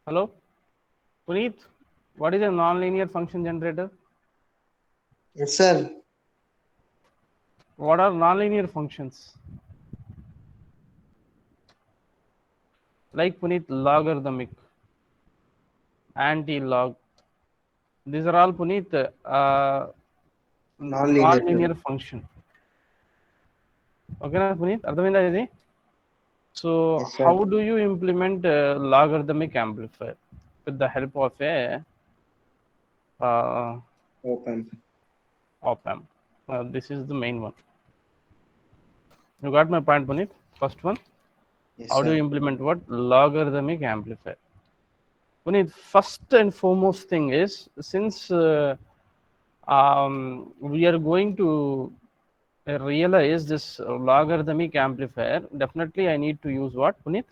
Hello, Puneet. What is a nonlinear function generator? Yes, sir. What are nonlinear functions? Like Puneet, logarithmic, anti-log. These are all Puneet Non-linear, sir. nonlinear function. Okay, na Puneet? అర్థమైందా ఇది? So, Yes, how sir. do you implement a logarithmic amplifier? With the help of a uh, Open. op amp. This is the main one. You got my point, Puneet? First one. Yes, How do you sir. implement what? Logarithmic amplifier. Puneet, first and foremost thing is, since we are going to realize this logarithmic amplifier, definitely I need to use what, Puneet?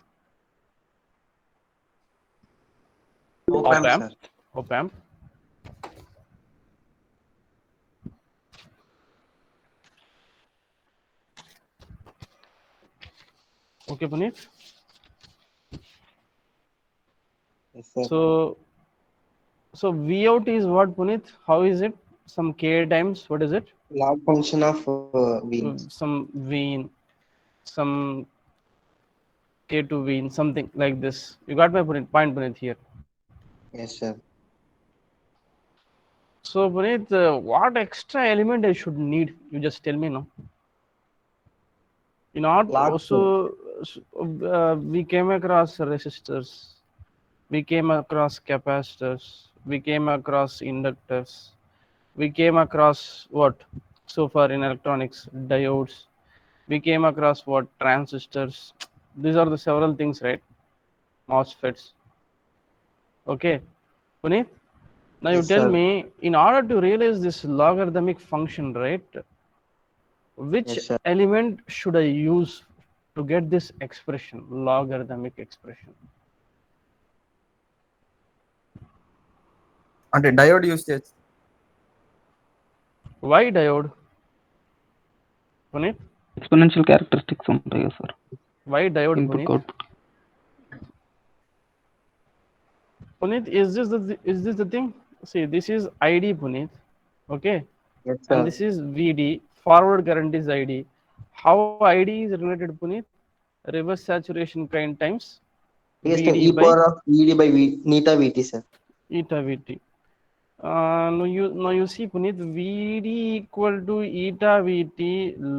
Op Open, amp. sir. Op amp. Okay, Puneet. Yes, sir. So, so V out is what, Puneet? How is it? Some K times, what is it? Log function of V. Some V in, some K to V in, something like this. You got my point, Puneet, here. Yes, sir. So, Puneet, what extra element I should need? You just tell me now. Not Log, sir. also, we came across resistors, we came across capacitors, we came across inductors, we came across what? So far in electronics, diodes, we came across what? Transistors. These are the several things, right? MOSFETs. Okay, Puneet. Now you Yes, tell sir. me, in order to realize this logarithmic function, right? Which Yes, sir. element should I use to get this expression, logarithmic expression? అంటే diode use చేయొచ్చు. Why diode, Puneet? Exponential characteristics ఉంటాయి కదా sir Why diode, input Puneet? Output Puneet, is this the thing? See, this is ID, Puneet. Okay, Yes, and sir. this is VD. Forward current is ID. How ID is related, Puneet? Reverse saturation current times Yes, sir. VD E by power of ED by V. Neta VT, sir. eta VT. Now you see, Puneet, VD equal to eta VT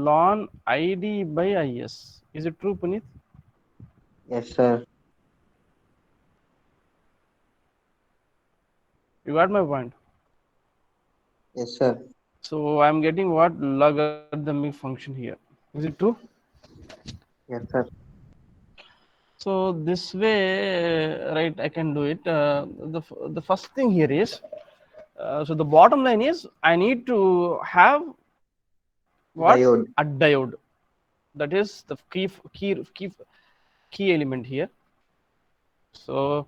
ln ID by IS. Is it true, Puneet? Yes, sir. You got my point. Yes, sir. So I'm getting what? Logarithmic function here. Is it true? Yes, sir. So this way, right, I can do it. The first thing here is, so the bottom line is I need to have what? Diode. A diode. That is the key element here. So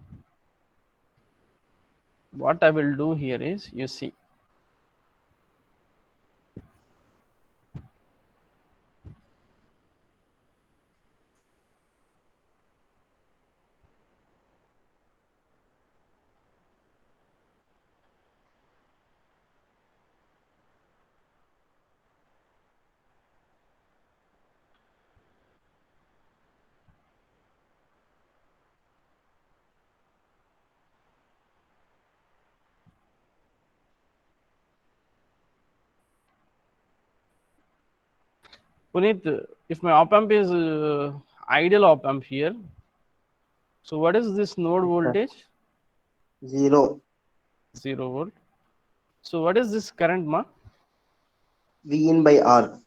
what I will do here is, you see, Puneet, if my op amp is ideal op amp here, so what is this node Yes, sir. voltage? 0. 0 volt. So what is this current, ma? V in by R.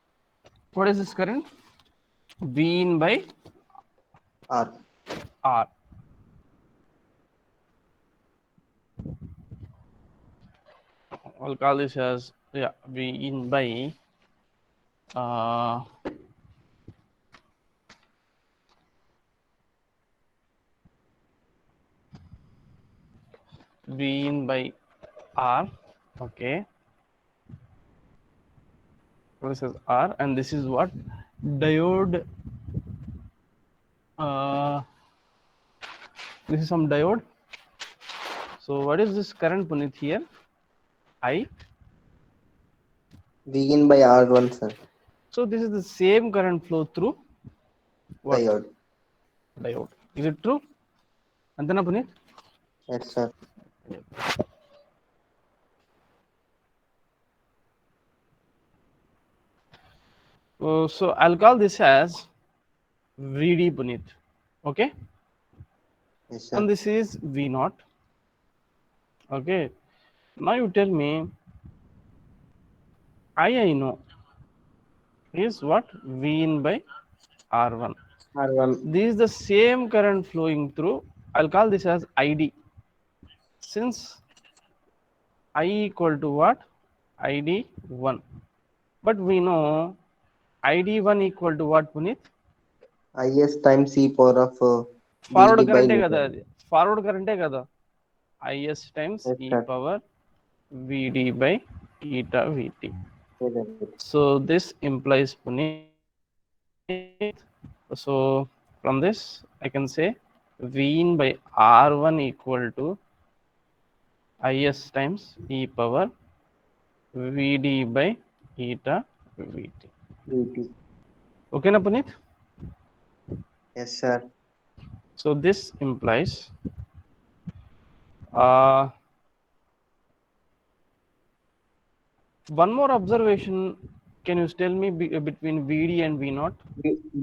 What is this current? V in by R. R. I'll call this as, yeah, V in by uh, V in by R. Okay, this is R, and this is what? Diode. Uh, this is some diode. So what is this current, Puneet, here? I. V in by R1, sir. So this is the same current flow through what? Diode. Diode. Is it true? Antana, Puneet? Yes, sir. So I'll call this as VD, Puneet. Okay. Yes, sir. And this is V naught. Okay. Now you tell me, I know is what? V in by R1. R1. This is the same current flowing through. I'll call this as ID. Since I equal to what? ID1. But we know ID1 equal to what, Puneet? IS times E power of Forward VD by current eta. kada అది. Forward current kada. IS times Yes, E sir. power VD by eta VT. Yes, sir. So this implies, Puneet, so from this I can say V in by R1 equal to IS times E power VD by eta VT. VT. Okay na, Puneet? Yes, sir. So this implies one more observation. Can you tell me between VD and V naught?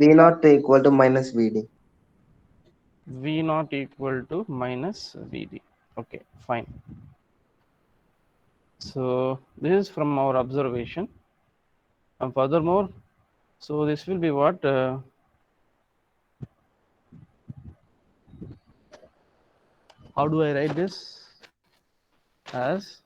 V naught equal to minus VD. V naught equal to minus VD. Okay, fine. So this is from our observation. And furthermore, so this will be what? How do I write this? As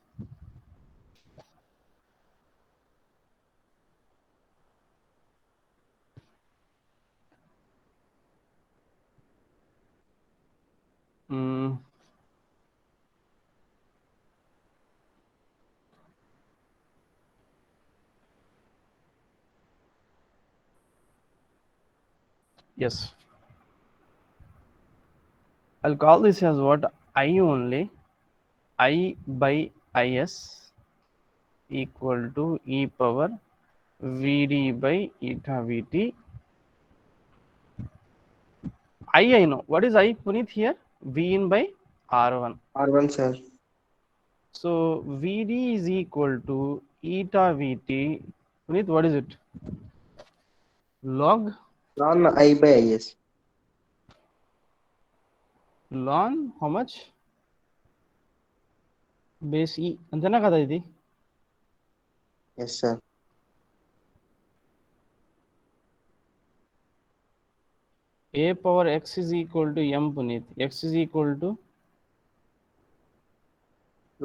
yes, I'll call this as what? I only. I by Is equal to E power Vd by eta Vt. I know. What is I, Puneet, here? V in by R1. R1, sir. So Vd is equal to eta Vt. Puneet, what is it? Log I by IS. ln how much? Base E. అంతేనా కదా ఇది? Yes, sir. A power x is equal to m, Puneet. X is equal to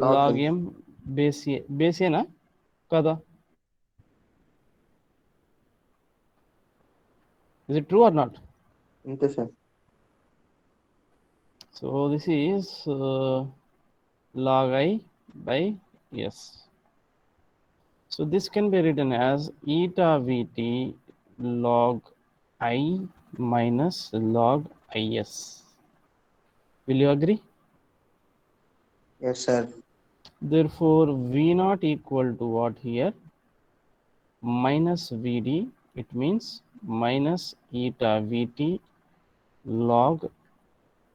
log m base A. Base A na kada? Is it true or not? Okay, sir. So this is log I by S. So this can be written as eta Vt log I minus log Is. Will you agree? Yes, sir. Therefore, V naught equal to what here? Minus Vd. It means minus eta Vt log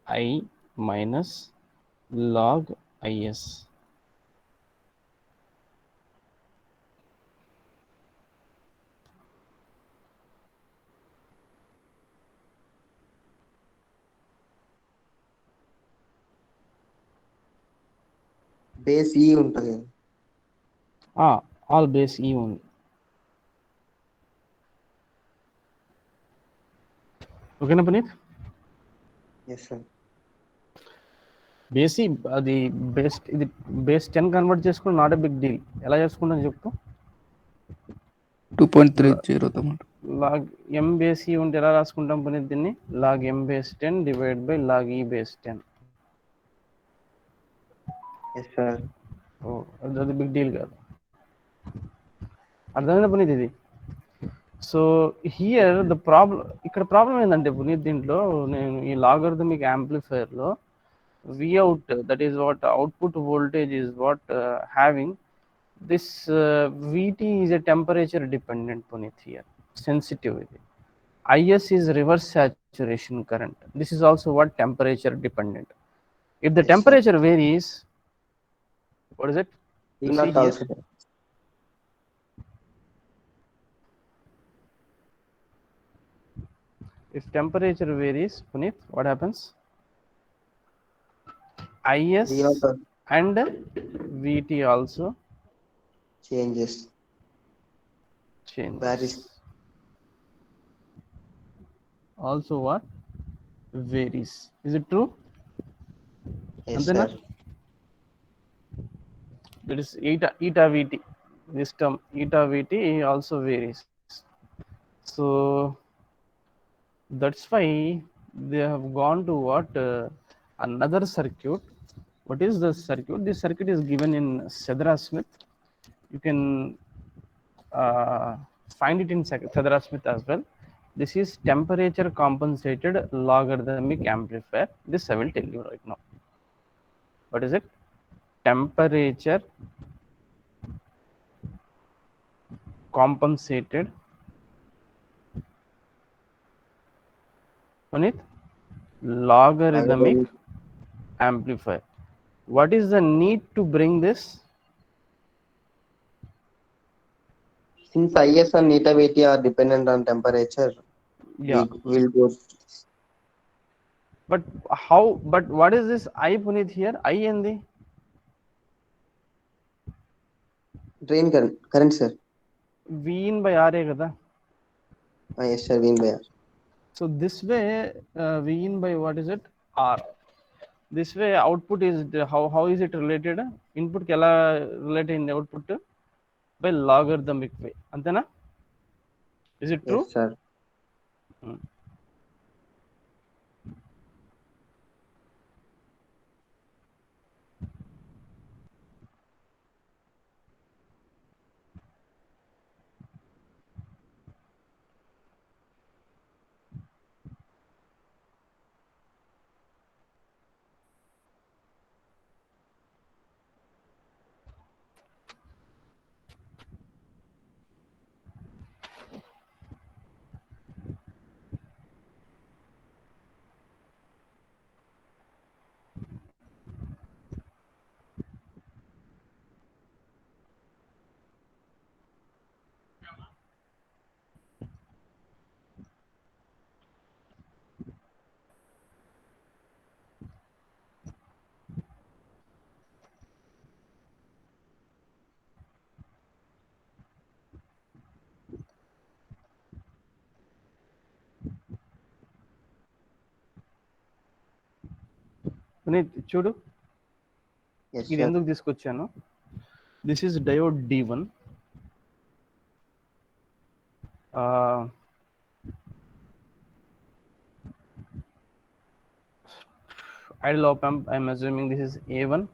I minus log Is. Base E ఉంటుంది. All base E only. Okay na, Puneet? Yes, sir. బేసి అది ఇది base 10 convert చేసుకుని not a big deal. ఎలా చేసుకుంటాను చెప్పు. 2.30 log M base ఈ ఉంటే ఎలా రాసుకుంటాం పునీత్ దీన్ని? Log M base 10 divide by log E base 10. Yes, sir. అది బిగ్ డీల్ కాదు. అర్థమైందా పునీత్ ఇది? సో హియర్ ద ప్రాబ్లం, ఇక్కడ ప్రాబ్లం ఏంటంటే పునీత్ దీంట్లో నేను ఈ లాగరిథమిక్ యాంప్లిఫైయర్లో V out, that is what output voltage is what having this Vt is a temperature dependent Puneet here, sensitivity. Is reverse saturation current. This is also what temperature dependent. If the Yes, sir. temperature varies, what is it? V You see naught here, also. if temperature varies, Puneet, what happens? V naught Is and Vt also changes. Varies. changes. Also what? Varies. Is it true? Yes, Antena? sir. That is eta Vt. This term eta Vt also varies. So that's why they have gone to what another circuit. What is the circuit? This circuit is given in Cedra Smith. You can find it in Cedra Smith as well. This is temperature compensated logarithmic amplifier. This I will tell you right now. What is it? Temperature compensated. Punit, logarithmic Logarithmic. amplifier. What is the need to bring this? Since IS and eta Vt are dependent on temperature, Yeah, we will go but how? But what is this I Punit here? I in the drain current, sir. V in by R kada. Yes, sir. Win by R. So this way V in by what is it? R. This way output is how is it related? Input kela related in output by logarithmic way. Antena? Is it true? Yes, sir. Hmm. Punit, చూడు Yes, ఇది sir. ఎందుకు తీసుకొచ్చాను. This is diode D1. Idle op amp, I'm assuming this is A1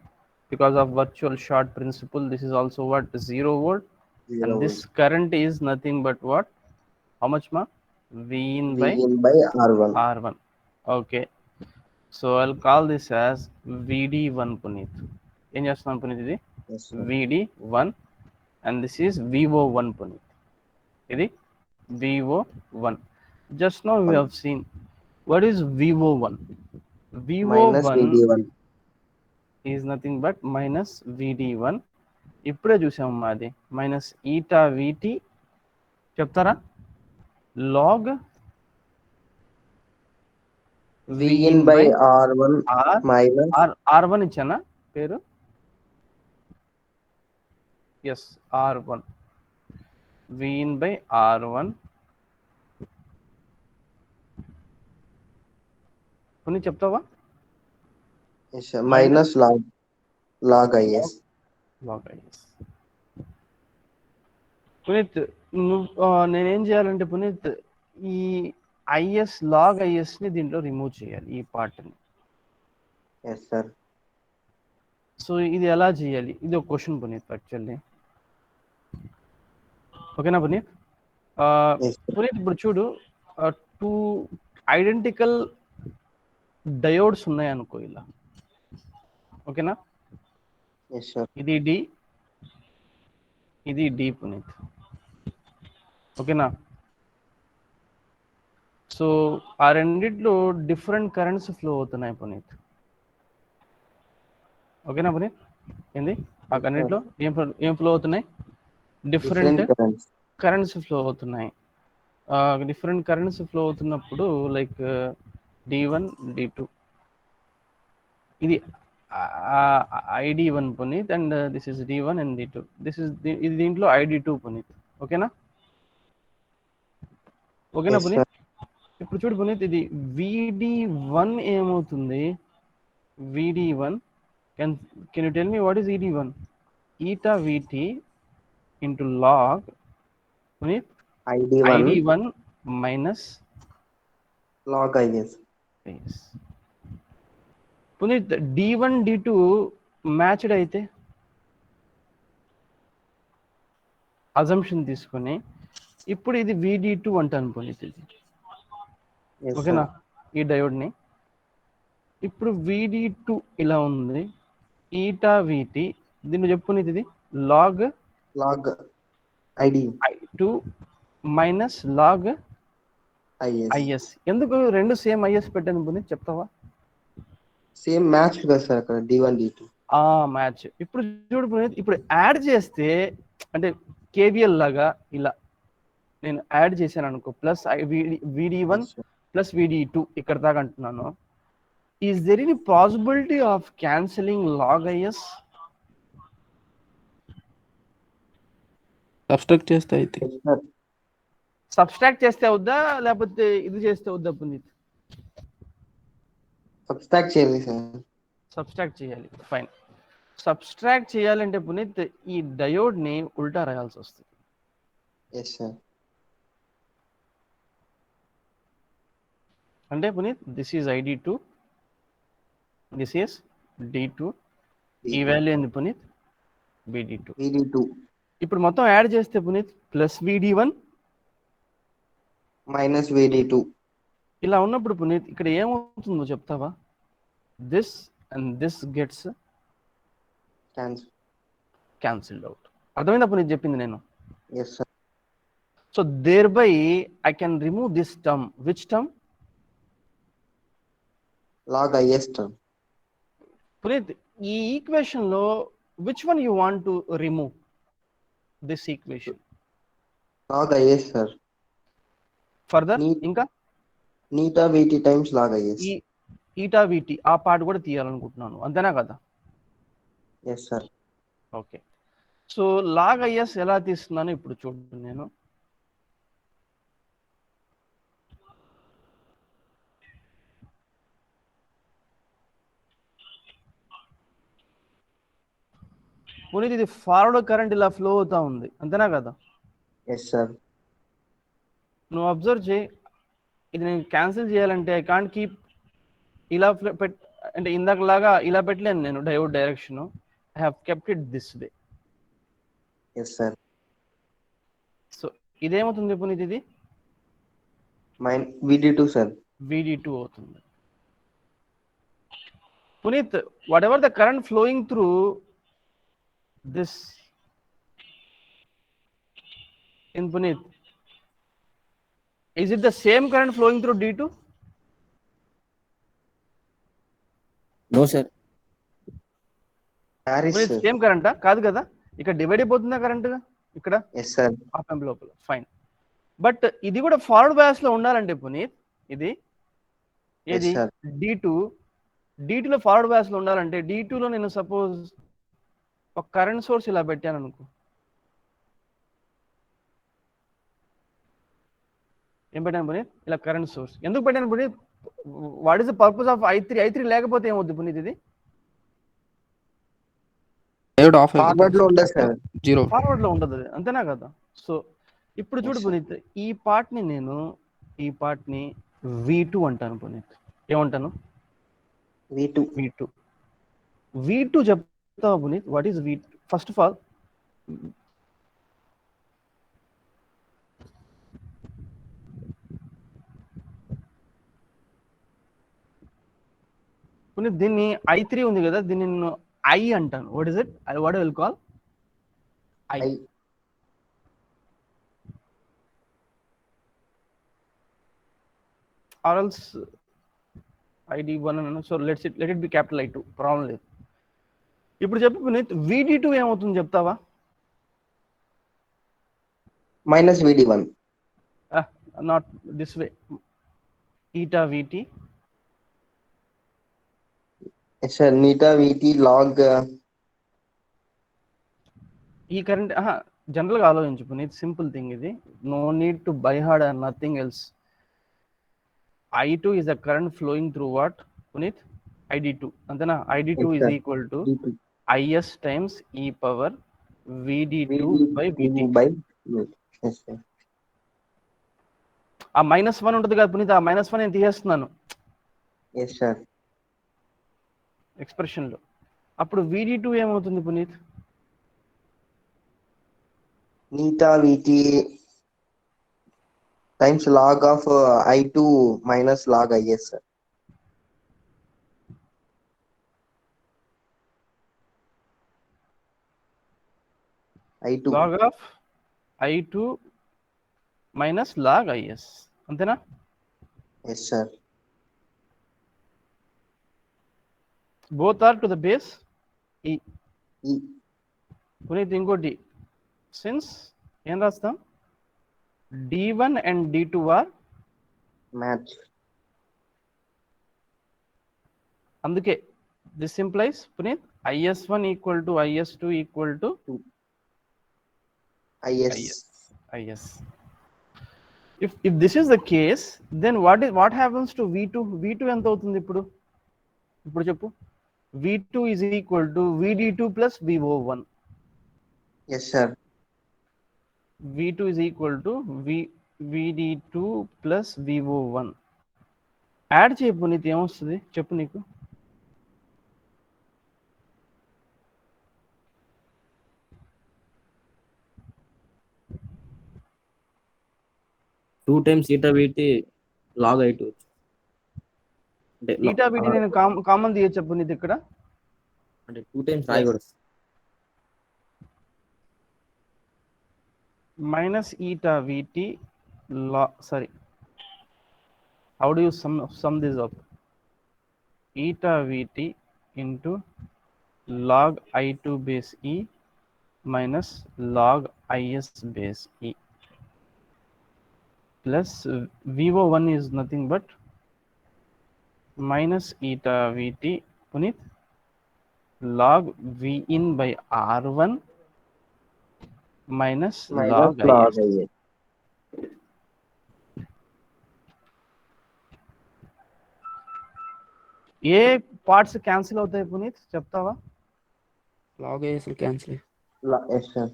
because of virtual short principle. This is also what 0 volt, 0 and this volt. current is nothing but what? How much ma? V in V by in by R1. R1. Okay, so I'll call this as VD1 Puneet. ఏం చేస్తున్నాను Puneet ఇది? Yes, sir. VD1 and this is VO1 Puneet. ఇది VO1. Just now we have seen what is VO1. Minus VO1 VD1. is nothing but minus VD1. ఇప్పుడే చూసాము అది minus eta VT చెప్తారా log V in by R1 R minus R1 ఇచ్చానా పేరు yes R1 V in by R1 కొన్ని చెప్తావా yes, sir. Minus log IS. Log IS Puneet నేనేం చేయాలంటే పునీత్ ఈ ఐఎస్ లాగ్ ఐఎస్ని దీంట్లో రిమూవ్ చేయాలి ఈ పార్ట్ని. Yes, sir. సో ఇది ఎలా చేయాలి ఇది ఒక క్వశ్చన్ పునీత్ యాక్చువల్లీ. ఓకేనా పునీత్? Yes, sir. పునీత్ ఇప్పుడు చూడు 2 ఐడెంటికల్ డయోడ్స్ ఉన్నాయనుకో ఇలా ఓకేనా? Yes sir. ఇది డి, ఇది డి పునీత్. ఓకేనా? సో ఆ రెండిట్లో డిఫరెంట్ కరెంట్స్ ఫ్లో అవుతున్నాయి పునీత్. ఓకేనా పునీత్? ఏంది ఆ కరెంట్లో ఏం ఫ్లో అవుతున్నాయి? Different currents. కరెంట్స్ ఫ్లో అవుతున్నాయి. డిఫరెంట్ కరెంట్స్ ఫ్లో అవుతున్నప్పుడు లైక్ D1 D2 ఇది ID1 Puneet and this is D1 and D2. ఇది దీంట్లో ID2 పునీత్. ఓకేనా? ఓకేనా Yes, పునీత్? sir. ఇప్పుడు చూడు పునీత్, ఇది VD1 ఏమవుతుంది? VD1 can you tell me what is ED1? Eta VT into log Puneet ID1 ID1 minus log IS. yes. Puneet D1 D2 matched అయితే assumption తీసుకొని ఇప్పుడు ఇది VD2 అంటాను పునీత్. ఇది Yes, ఓకేనా? sir. ఈ డయోడ్ని ఇప్పుడు VD2 ఇలా ఉంది. ఈటా VT దీన్ని చెప్పు పునీత్, ఇది log Log ID I2 minus log IS. IS. ఎందుకు రెండు సేమ్ IS పెట్టాను పునీత్, చెప్తావా? సేమ్ మ్యాచ్ కదా సార్ అక్కడ D1 D2. ఆ మ్యాచ్. ఇప్పుడు చూడు పునీత్, ఇప్పుడు యాడ్ చేస్తే అంటే KVL లాగా ఇలా నేను యాడ్ చేశాను అనుకో, plus VD1 Yes, sir. Plus VD2 ఇక్కడ దాకా అంటున్నాను. Is there any possibility of cancelling log IS? Subtract చేస్తే అయితే Yes, sir. సబ్స్ట్రాక్ట్ చేస్తే అవుద్దా లేకపోతే ఇది చేస్తే అవుద్దా పునీత్? సబ్స్ట్రాక్ట్ చేయాలి సార్. సబ్స్ట్రాక్ట్ చేయాలి. ఫైన్. సబ్స్ట్రాక్ట్ చేయాలంటే పునీత్ ఈ డయోడ్ని ఉల్టా రాయాల్సి వస్తుంది. Yes sir. అంటే Puneeth this is ID2, this is D2, ఈ వాల్యూ ఏంది పునీత్? VD2. VD2 ఇప్పుడు మొత్తం యాడ్ చేస్తే Puneeth plus VD1 minus VD2 ఇలా ఉన్నప్పుడు పునీత్ ఇక్కడ ఏమవుతుందో చెప్తావా? This and this gets cancelled out. అర్థమైందా పునీత్ చెప్పింది నేను? Yes sir. So thereby I can remove this term. Which term? Log IS term. Puneeth ఈ ఈక్వేషన్ లో which one you want to remove? This equation log IS sir. Further ఇంకా నీటా VT times log IS. ఈ eta VT ఆ part కూడా తీయాలనుకుంటున్నాను, అంతేనా కదా? Yes sir. Okay. So log IS ఎలా తీస్తున్నాను ఇప్పుడు చూడండి. నేను పునీత్ ఇది ఫార్వర్డ్ కరెంట్ ఇలా ఫ్లో అవుతా ఉంది, అంతేనా కదా? Yes sir. నువ్వు అబ్జర్వ్ చేయి, ఇది నేను క్యాన్సిల్ చేయాలంటే ఐ కాంట్ కీప్ ఇలా అంటే ఇందాకలాగా ఇలా పెట్టలేను నేను diode direction. I have kept it this way. Yes sir. So ఇదేమవుతుంది పునీత్? ఇది VD2 సార్. VD2 అవుతుంది. Puneet whatever the current flowing through this in Puneet, is it the same current flowing through D2? No, sir. ప్యారిస్ same కరెంటా? కాదు కదా, ఇక్కడ divide అయిపోతుందా current ఇక్కడ ఎస్ సార్. ఆప్ ఆంప్ లోపల. ఫైన్. బట్ ఇది కూడా ఫార్వర్డ్ బయాస్ లో ఉండాలంటే పునీత్ ఇది ఏది sir. D2 లో ఫార్వర్డ్ బయాస్ లో ఉండాలంటే D2 లో నేను సపోజ్ ఒక కరెంట్ సోర్స్ ఇలా పెట్టాను అనుకో, ఏం పెట్టాను పునీత్? ఇలా కరెంట్ సోర్స్ ఎందుకు పెట్టాను Puneet? What is the purpose of I3 లేకపోతే ఏమవుద్ది పునీత్? ఇది డయోడ్ ఆఫ్ ఫార్వర్డ్ లో ఉండదు సార్. జీరో. ఫార్వర్డ్ లో ఉండదు, అంతేనా కదా? సో ఇప్పుడు చూడు Yes, sir. పునీత్, ఈ పార్ట్ ని V2 అంటాను పునీత్. ఏమంటాను? V2 V2 చెప్తావా Puneet? What is V2? First of all Puneet దీన్ని I3 ఉంది కదా, దీన్ని నేను I అంటాను. What is it? What I will call I. I. Or else ID1 అన్నాను. So let it be capital I2. ప్రాబ్లం లేదు. ఇప్పుడు చెప్పు పునీత్, VD2 ఏమవుతుంది చెప్తావా? minus VD1. Not this way. Eta VT. Yes, sir. Neta VT log. ఈ current జనరల్గా ఆలోచించు పునీత్, సింపుల్ థింగ్ ఇది. No need to by hard and nothing else. I2 is the current flowing through what, Puneet? ID2. అంతేనా? ID2 is equal to IS times e power VD2 by VT. Yes, sir. ఆ -1 ఉంటుంది కదా పునీత్, ఆ -1 నేను తీసేస్తున్నాను Yes, sir. ఎక్స్ప్రెషన్లో. అప్పుడు VD2 ఏమవుతుంది Puneeth? Neta VT times log of I2 minus log IS, sir. I2. Log of I2 minus log IS. అంతేనా? Yes, sir. Both are to the base E. E. Puneeth ఇంకోటి, సిన్స్ ఏం రాస్తాం, D1 and D2 are Match. అందుకే this implies Puneeth IS1 equal to IS2 equal to IS. IS. If this is the case, then what happens to V2? V2 ఎంత అవుతుంది ఇప్పుడు చెప్పు. V2 is equal to VD2 plus VO1. Yes, sir. V2 is equal to VD2 plus VO1. Add చేయ పునీత్, ఏమొస్తుంది చెప్పు నీకు. Two times eta VT log I2. Eta VT నేను common తీయచ్చు పునీత్ ఇక్కడ. అంటే 2 టైమ్స్ రాయకూడదు. minus eta VT sorry, how do you sum this up? Eta VT into log I2 base E minus log IS base E plus VO1 is nothing but minus eta VT Puneet log V in by R1 minus log IS. A parts cancel అవుతాయి పునీత్ చెప్తావా? log IS cancel. Yes, sir.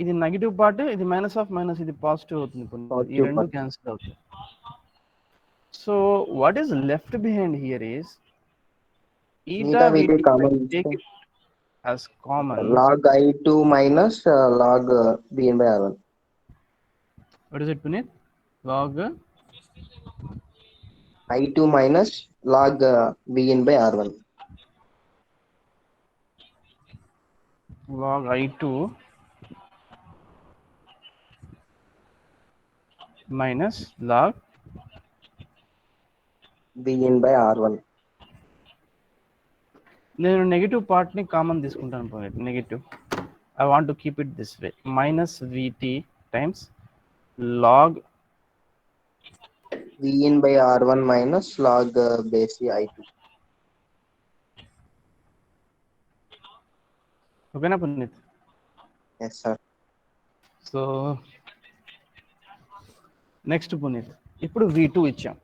ఇది negative part, ఇది minus of minus, ఇది positive అవుతుంది పునీత్. ఈ రెండు cancel అవుతాయి. So what is left behind here is eta VT common, take it as common, log I2 minus log Vn by R1. what is it Puneet? Log I2 minus log Vn by R1. log I2 minus log Vn by R1. నేను negative part ని common తీసుకుంటాను Puneet. Negative, I want to keep it this way, minus VT times log Vn by R1 minus log base I2. ఓకేనా Puneet? Yes, sir. So next Puneet, ఇప్పుడు V2 ఇచ్చాం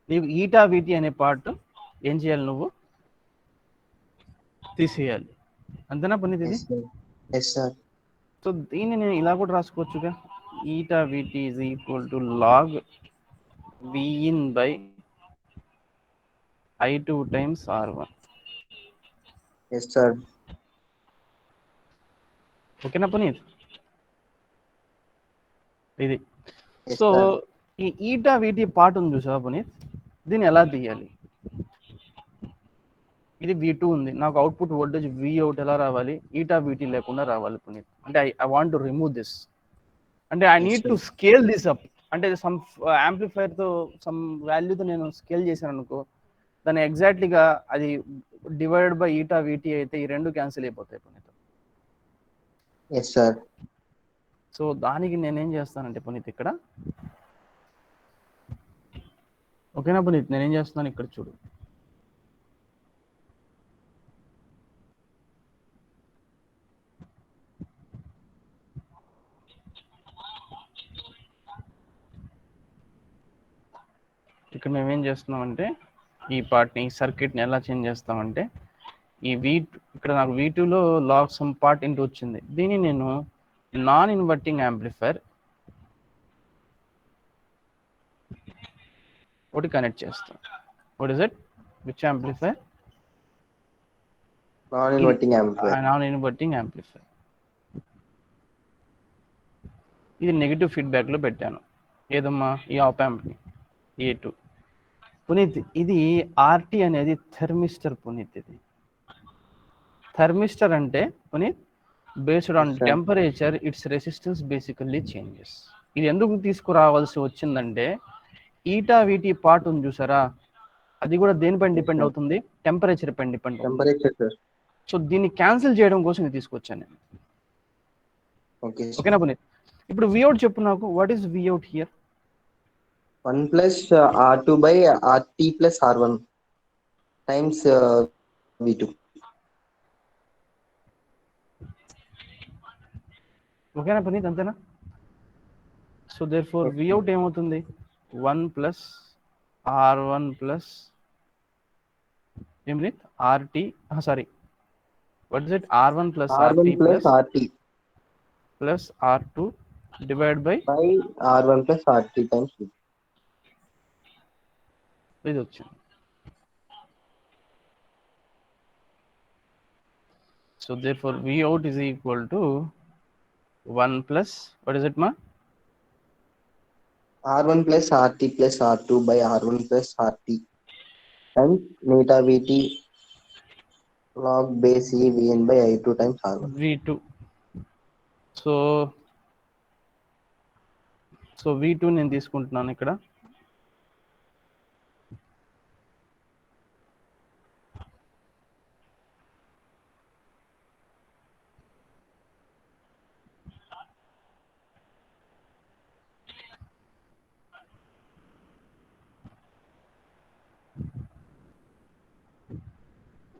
నీకు. Eta VT అనే part ఏం చేయాలి, నువ్వు తీసేయాలి. అంతేనా పునీత్ ఇది? Yes, sir. సో దీన్ని నేను ఇలా కూడా రాసుకోవచ్చుగా, eta VT is equal to log V in by I2 times R1. Yes, sir. ఓకేనా పునీత్? ఇది. Yes, so sir. ఈ ఈటా VT పార్ట్ ఉంది చూసావా పునీత్, దీన్ని ఎలా తీయాలి? ఇది V2 ఉంది, నాకు అవుట్పుట్ వోల్టేజ్ Vout ఎలా రావాలి, ఈటా VT లేకుండా రావాలి పునీత్. అంటే I want to remove this, అంటే I Yes, need sir. To scale this up. అంటే సమ్ యాంప్లిఫైర్తో సమ్ వాల్యూతో నేను స్కేల్ చేశాను అనుకో, దాన్ని ఎగ్జాక్ట్లీగా అది డివైడెడ్ బై ఈటా VT అయితే ఈ రెండు క్యాన్సిల్ అయిపోతాయి పునీత్. Yes, sir. సో దానికి నేనేం చేస్తానంటే పునీత్ ఇక్కడ, ఓకేనా పునీత్, నేనేం చేస్తున్నాను ఇక్కడ చూడు. ఇక్కడ మేము ఏం చేస్తున్నామంటే ఈ పార్ట్ని, ఈ సర్క్యూట్ని ఎలా చేంజ్ చేస్తామంటే, ఈ ఇక్కడ నాకు V2లో లాగ్ సమ్ పార్ట్ ఇంటూ వచ్చింది, దీన్ని నేను నాన్ ఇన్వర్టింగ్ యాంప్లిఫైర్ ఒకటి కనెక్ట్ చేస్తాను. What is it, which amplifier? Non-inverting amplifier. Non inverting amplifier. ఇది నెగిటివ్ ఫీడ్బ్యాక్లో పెట్టాను, ఏదమ్మా ఈ ఆప్ యాంప్ని A2. పునీత్ ఇది RT అనేది థర్మిస్టర్ పునీత్. ఇది థర్మిస్టర్ అంటే Puneet based on Yes, sir. Temperature its resistance basically changes. ఇది ఎందుకు తీసుకురావాల్సి వచ్చిందంటే ఈటా VT పార్ట్ ఉంది చూసారా, అది కూడా దేనిపైన డిపెండ్ sir. అవుతుంది, టెంపరేచర్ పైన డిపెండ్ అవుతుంది. Temperature, sir. సో దీన్ని క్యాన్సిల్ చేయడం కోసం ఇది తీసుకొచ్చాను నేను. Okay, sir. ఓకేనా పునీత్? ఇప్పుడు Vout చెప్పు నాకు, what is Vout here? 1 plus R2 by RT plus R1 times V2. ఓకేనా పునీత్, అంతేనా? సో దేర్ ఫోర్ Vout ఏమవుతుంది, 1 ప్లస్ R1 ప్లస్ ఏం Puneet RT, sorry what is it, R1 plus R1 RT plus RT plus R2 divide by by R1 plus RT times V2. ఇది వచ్చింది. So therefore Vout is equal to 1 plus what is it ma, R1 plus RT plus R2 by R1 plus RT times neta VT log base E Vn by I2 times R1. V2. So V2 నేను తీసుకుంటున్నాను ఇక్కడ.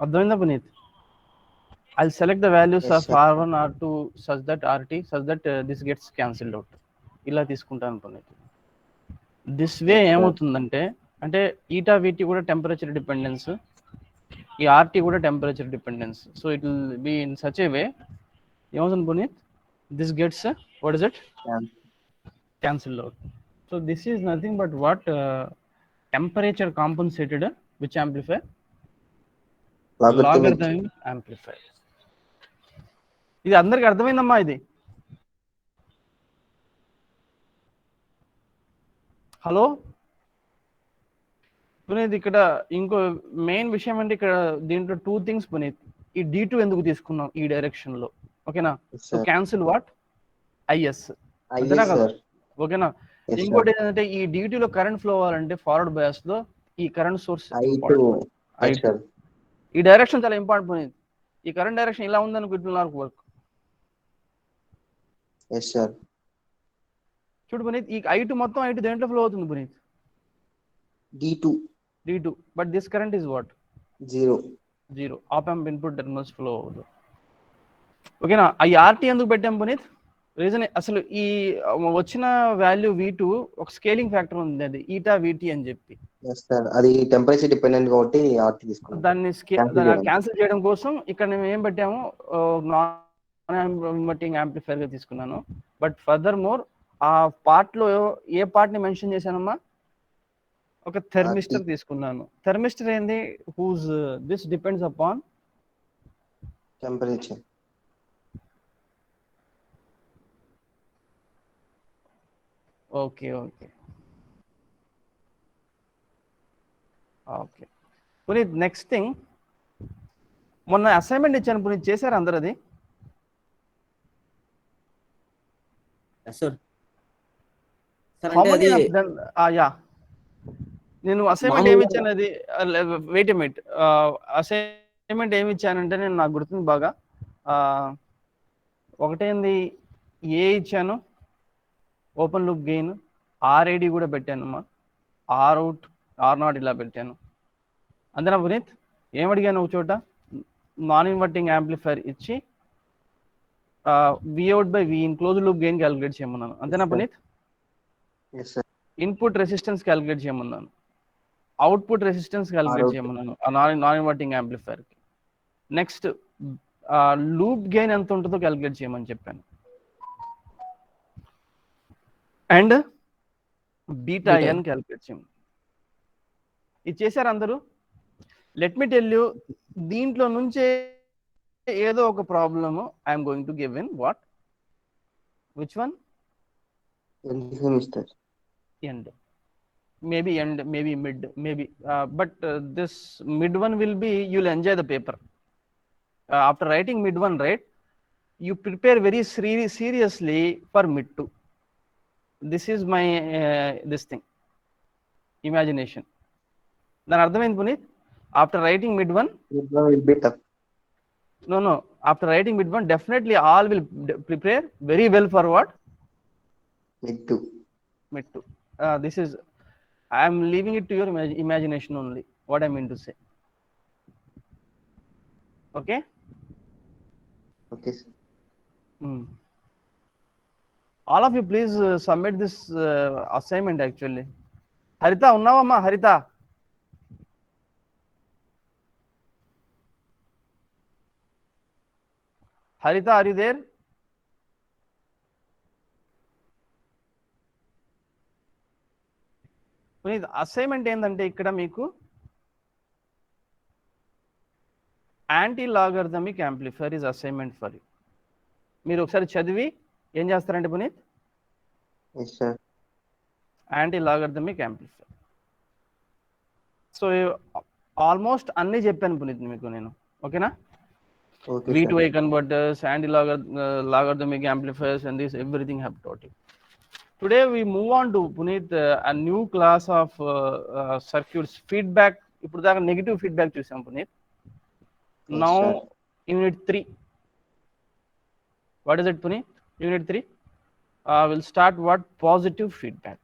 అర్థమైందా Puneeth? I'll select the values Yes, of sir. R1, R2 such that RT such that this gets cancelled out. ఇలా తీసుకుంటాను పునీత్. This way Yes, sir. ఏమవుతుందంటే, అంటే eta VT కూడా టెంపరేచర్ డిపెండెన్స్, ఈ RT కూడా temperature dependence. So it will be in such a way, ఏమవుతుంది Puneet, this gets what is it, Yeah. cancelled out. So this is nothing but what temperature compensated which amplifier, Logarithmic. logarithmic amplifier. ఇది అందరికి అర్థమైందమ్మా ఇది? Hello Puneeth, ఇక్కడ ఇంకో main విషయం అంటే ఇక్కడ దీంట్లో 2 థింగ్స్ పునీత్. ఈ D2 ఎందుకు తీసుకున్నాం ఈ డైరెక్షన్ లో, ఓకేనా? Yes, so sir. Cancel what, IS, Yes, అంతేనా కదా? sir. ఓకేనా? Yes, ఇంకోటి sir. ఏంటంటే ఈ DT లో కరెంట్ ఫ్లో అవ్వాలంటే ఫార్వర్డ్ బయాస్ లో ఈ current source I2. Yes, sir. ఈ డైరెక్షన్ చాలా ఇంపార్టెంట్ పోయింది. ఈ కరెంట్ డైరెక్షన్ ఇలా ఉందనుకో, it will not work. Yes, sir. చూడు పునీత్, ఈ I2 మొత్తం I2 దేంట్లో ఫ్లో అవుతుంది Puneet, D2. D2, but this current is what, 0. 0. Op amp input terminals flow అవ్వదు. ఓకేనా? ఈ RT ఎందుకు పెట్టాం పునీత్, రీజన్ అసలు ఈ వచ్చిన వాల్యూ V2 ఒక స్కేలింగ్ ఫ్యాక్టర్ ఉంది, అది ఈటా VT అని చెప్పి. Yes, sir. అది టెంపరేచర్ డిపెండెంట్ కాబట్టి RT తీసుకున్నాం. దాన్ని Cancel చేయడం. క్యాన్సిల్ చేయడం కోసం ఇక్కడ మేము ఏం పెట్టాము, నాన్ ఇన్వర్టింగ్ యాంప్లిఫైర్ గా తీసుకున్నాను. బట్ ఫర్దర్ మోర్ ఆ పార్ట్ లో ఏ పార్ట్ ని మెన్షన్ చేశానమ్మా, ఒక థెర్మిస్టర్ తీసుకున్నాను. థెర్మిస్టర్ ఏంది, whose this depends upon temperature. Okay okay okay Puneet, next thing మొన్న అసైన్మెంట్ ఇచ్చాను పునీత్, చేశారు అందరు అది? Yes, sir. Sir, హౌ అంటే మెనీ అది హావ్ డన్? యా, నేను అసైన్మెంట్ ఏమి ఇచ్చాను అది, వెయిట్ ఎ మినిట్, అసైన్మెంట్ ఏమి ఇచ్చానంటే నేను నాకు గుర్తుంది బాగా. ఒకటేంది ఏ ఇచ్చాను, ఓపెన్ లూప్ గెయిన్, ఆర్ఐడి కూడా పెట్టాను అమ్మా, ఆర్ అవుట్ ఆర్ నాట్ ఇలా పెట్టాను. అంతేనా పునీత్? ఏం అడిగాను ఒక చోట, నాన్ ఇన్వర్టింగ్ యాంప్లిఫైర్ ఇచ్చి V out by V in close loop gain calculate చేయమన్నాను. అంతేనా Puneet? Yes, sir. Input resistance calculate చేయమన్నాను, అవుట్పుట్ రెసిస్టెన్స్ క్యాలిక్యులేట్ Rout. చేయమన్నాను నాన్ ఇన్వర్టింగ్ యాంప్లిఫైర్కి. నెక్స్ట్ లూప్ గెయిన్ ఎంత ఉంటుందో క్యాలిక్యులేట్ చేయమని చెప్పాను, and beta Beta. N calculate చేయమని. ఇది చేశారు అందరూ? లెట్ మీ టెల్ యూ, దీంట్లో నుంచే ఏదో ఒక problem I'm going to give in what, which one? Thank you, Mr. End, maybe end, maybe mid, maybe, but this mid one will be, you'll enjoy the paper. After writing mid one, right, you prepare very seriously for mid two. This is my this thing, imagination. Then అర్థమైంది Puneeth? After writing mid one, Mid one will be tough. no, after writing mid one, definitely all will prepare very well for what? Mid two. Mid two. This is, I am leaving it to your imagination only, what I mean to say. Okay? Okay, sir. All of you please submit this assignment actually. Harita, unnavamma Harita? Harita, are you there? Puneet, assignment ఏంటంటే ఇక్కడ మీకు anti logarithmic amplifier is assignment for you. మీరు ఒకసారి చదివి ఏం చేస్తారంటే Puneet, Yes, sir. Anti logarithmic amplifier. So almost అన్నీ చెప్పాను పునీత్ మీకు నేను, ఓకేనా? Okay, sir. V2I converters, anti logarithmic amplifiers, and this everything have taught you. Today we move on to Puneet, a new class of circuits feedback. ఇప్పుడు దాకా negative feedback చూసాం Puneeth. Yes, Now sir. unit 3. What is it Puneet? Unit 3 will start what? Positive feedback.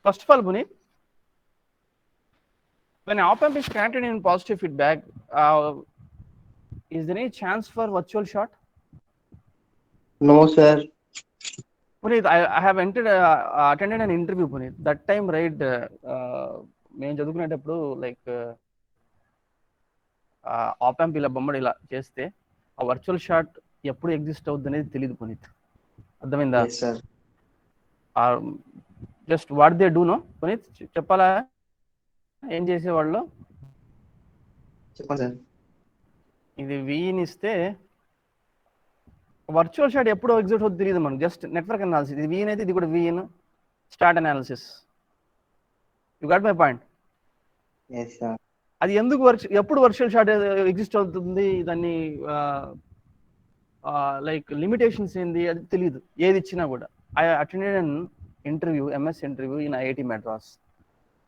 First of all Puneet, when op amp is connected in positive feedback, is there any chance for virtual short? No, sir. Puneet, I have attended an interview Puneet. That time, right, మేము చదువుకునేటప్పుడు like op amp ఇలా బొమ్మడు ఇలా చేస్తే ఆ virtual shot ఎప్పుడు exist అవుతుంది అనేది తెలియదు పునీత్. అర్థమైందా? Yes, sir. Just what they do know Puneet, చెప్పాలా ఏం చేసేవాళ్ళు? చెప్పండి సార్. ఇది వీని ఇస్తే వర్చువల్ షాట్ ఎప్పుడు ఎగ్జిట్ అవుతుంది తెలియదు మనకు, జస్ట్ నెట్వర్క్ అనాలిసిస్. ఇది వీన్ అయితే ఇది కూడా V in, start analysis. You got my point? Yes, sir. అది ఎందుకు ఎప్పుడు వర్చువల్ షాట్ ఎగ్జిస్ట్ అవుతుంది, దాన్ని లైక్ లిమిటేషన్స్ ఏంది అది తెలియదు ఏది ఇచ్చినా కూడా. I attended an interview, MS interview in IIT Madras.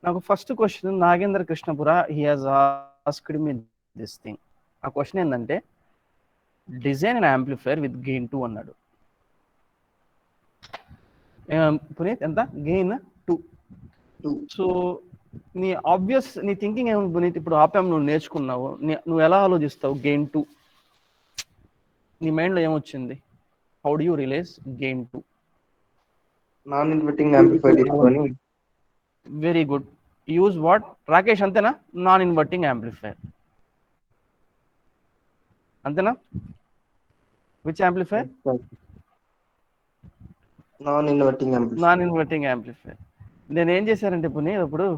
నాకు first question Nagendra Krishnapura, he has asked me this thing. ఆ క్వశ్చన్ ఏంటంటే design and amplifier with gain 2 అన్నాడు. పునీత్ ఎంత గెయిన్? 2. సో నీ ఆబ్వియస్ నీ థింకింగ్ ఏముంది పునీత్? ఇప్పుడు ఆప్ యాంప్ నువ్వు నేర్చుకున్నావు, నువ్వు ఎలా ఆలోచిస్తావు గెయిన్ 2? నీ మైండ్లో ఏమొచ్చింది? How do you realize gain 2? Non inverting amplifier తీసుకొని. Very good. Use what Rakesh? అంతేనా? నాన్ ఇన్వర్టింగ్ యాంప్లిఫైర్ అంతేనా? Which amplifier? Non inverting amplifier. Non inverting amplifier. నేను ఏం చేశానంటే పుని అప్పుడు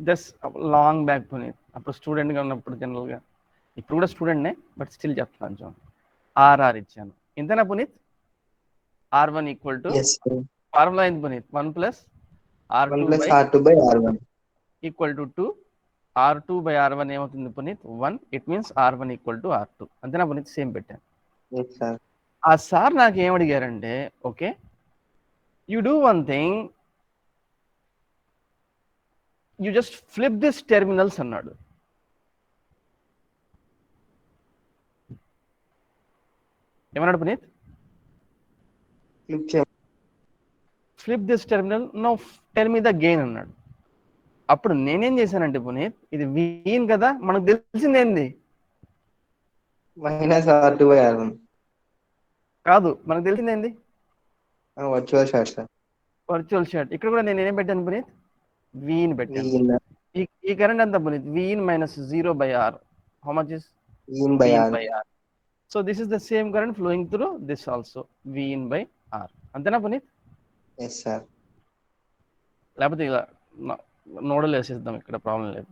జస్ట్ లాంగ్ బ్యాక్ పుని, అప్పుడు స్టూడెంట్గా ఉన్నప్పుడు జనరల్గా, ఇప్పుడు కూడా స్టూడెంట్నే బట్ స్టిల్ చెప్తాను, ఆర్ఆర్ ఇచ్చాను. ఇంతేనా Puneet? R1 equal to formula ఏంది Puneet? 1 plus one R2 plus by R2 by R1. Equal to 2. R2 by R1 ఏమవుతుంది Puneet? 1. It means R1 equal to R2. అంతేనా పునీత్? సేమ్ పెట్టాను. Yes, sir. ఆ సార్ నాకు ఏమడిగారంటే, okay you do one thing, you just flip this terminals అన్నాడు. ఏమన్నాడు Puneet? Flip చేయండి. Flip this terminal, no tell me the gain అన్నాడు. అప్పుడు నేనేం చేశానంటే పునీత్, ఇది వీన్ కదా, మనకు తెలిసింది ఏంది? Minus R2 by R1. కాదు, మనకు తెలిసింది ఏంది? Virtual short, sir. Virtual short. ఇక్కడ కూడా నేను ఏం పెట్టాను పునీత్? వీన్ V పెట్టాను. in ఈ కరెంట్ ఎంత Puneet? V in minus 0 by R. How much is V in by V in R. by R. So this is the same current flowing through this also, V in by R. అంతేనా Puneet? Yes, sir. లేకపోతే ఇలా nodal వేసేద్దాం, ఇక్కడ problem లేదు.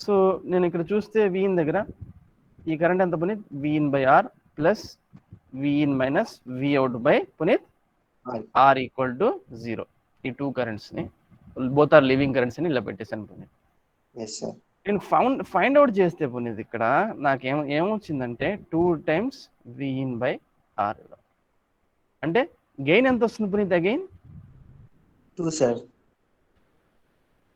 So నేను ఇక్కడ చూస్తే V in దగ్గర ఈ కరెంట్ ఎంత Puneet? V in by R plus V in minus V out by Puneet R. R equal to 0. ఈ టూ కరెంట్స్ని, బోత్ ఆర్ లివింగ్ కరెంట్స్ని ఇలా పెట్టేశాను పునీత్. Yes, sir. నేను ఫైండ్ అవుట్ చేస్తే పునీత్ ఇక్కడ నాకు ఏమొచ్చిందంటే 2 times V in by R. అంటే గెయిన్ ఎంత వస్తుంది పునీత్? Again 2, sir.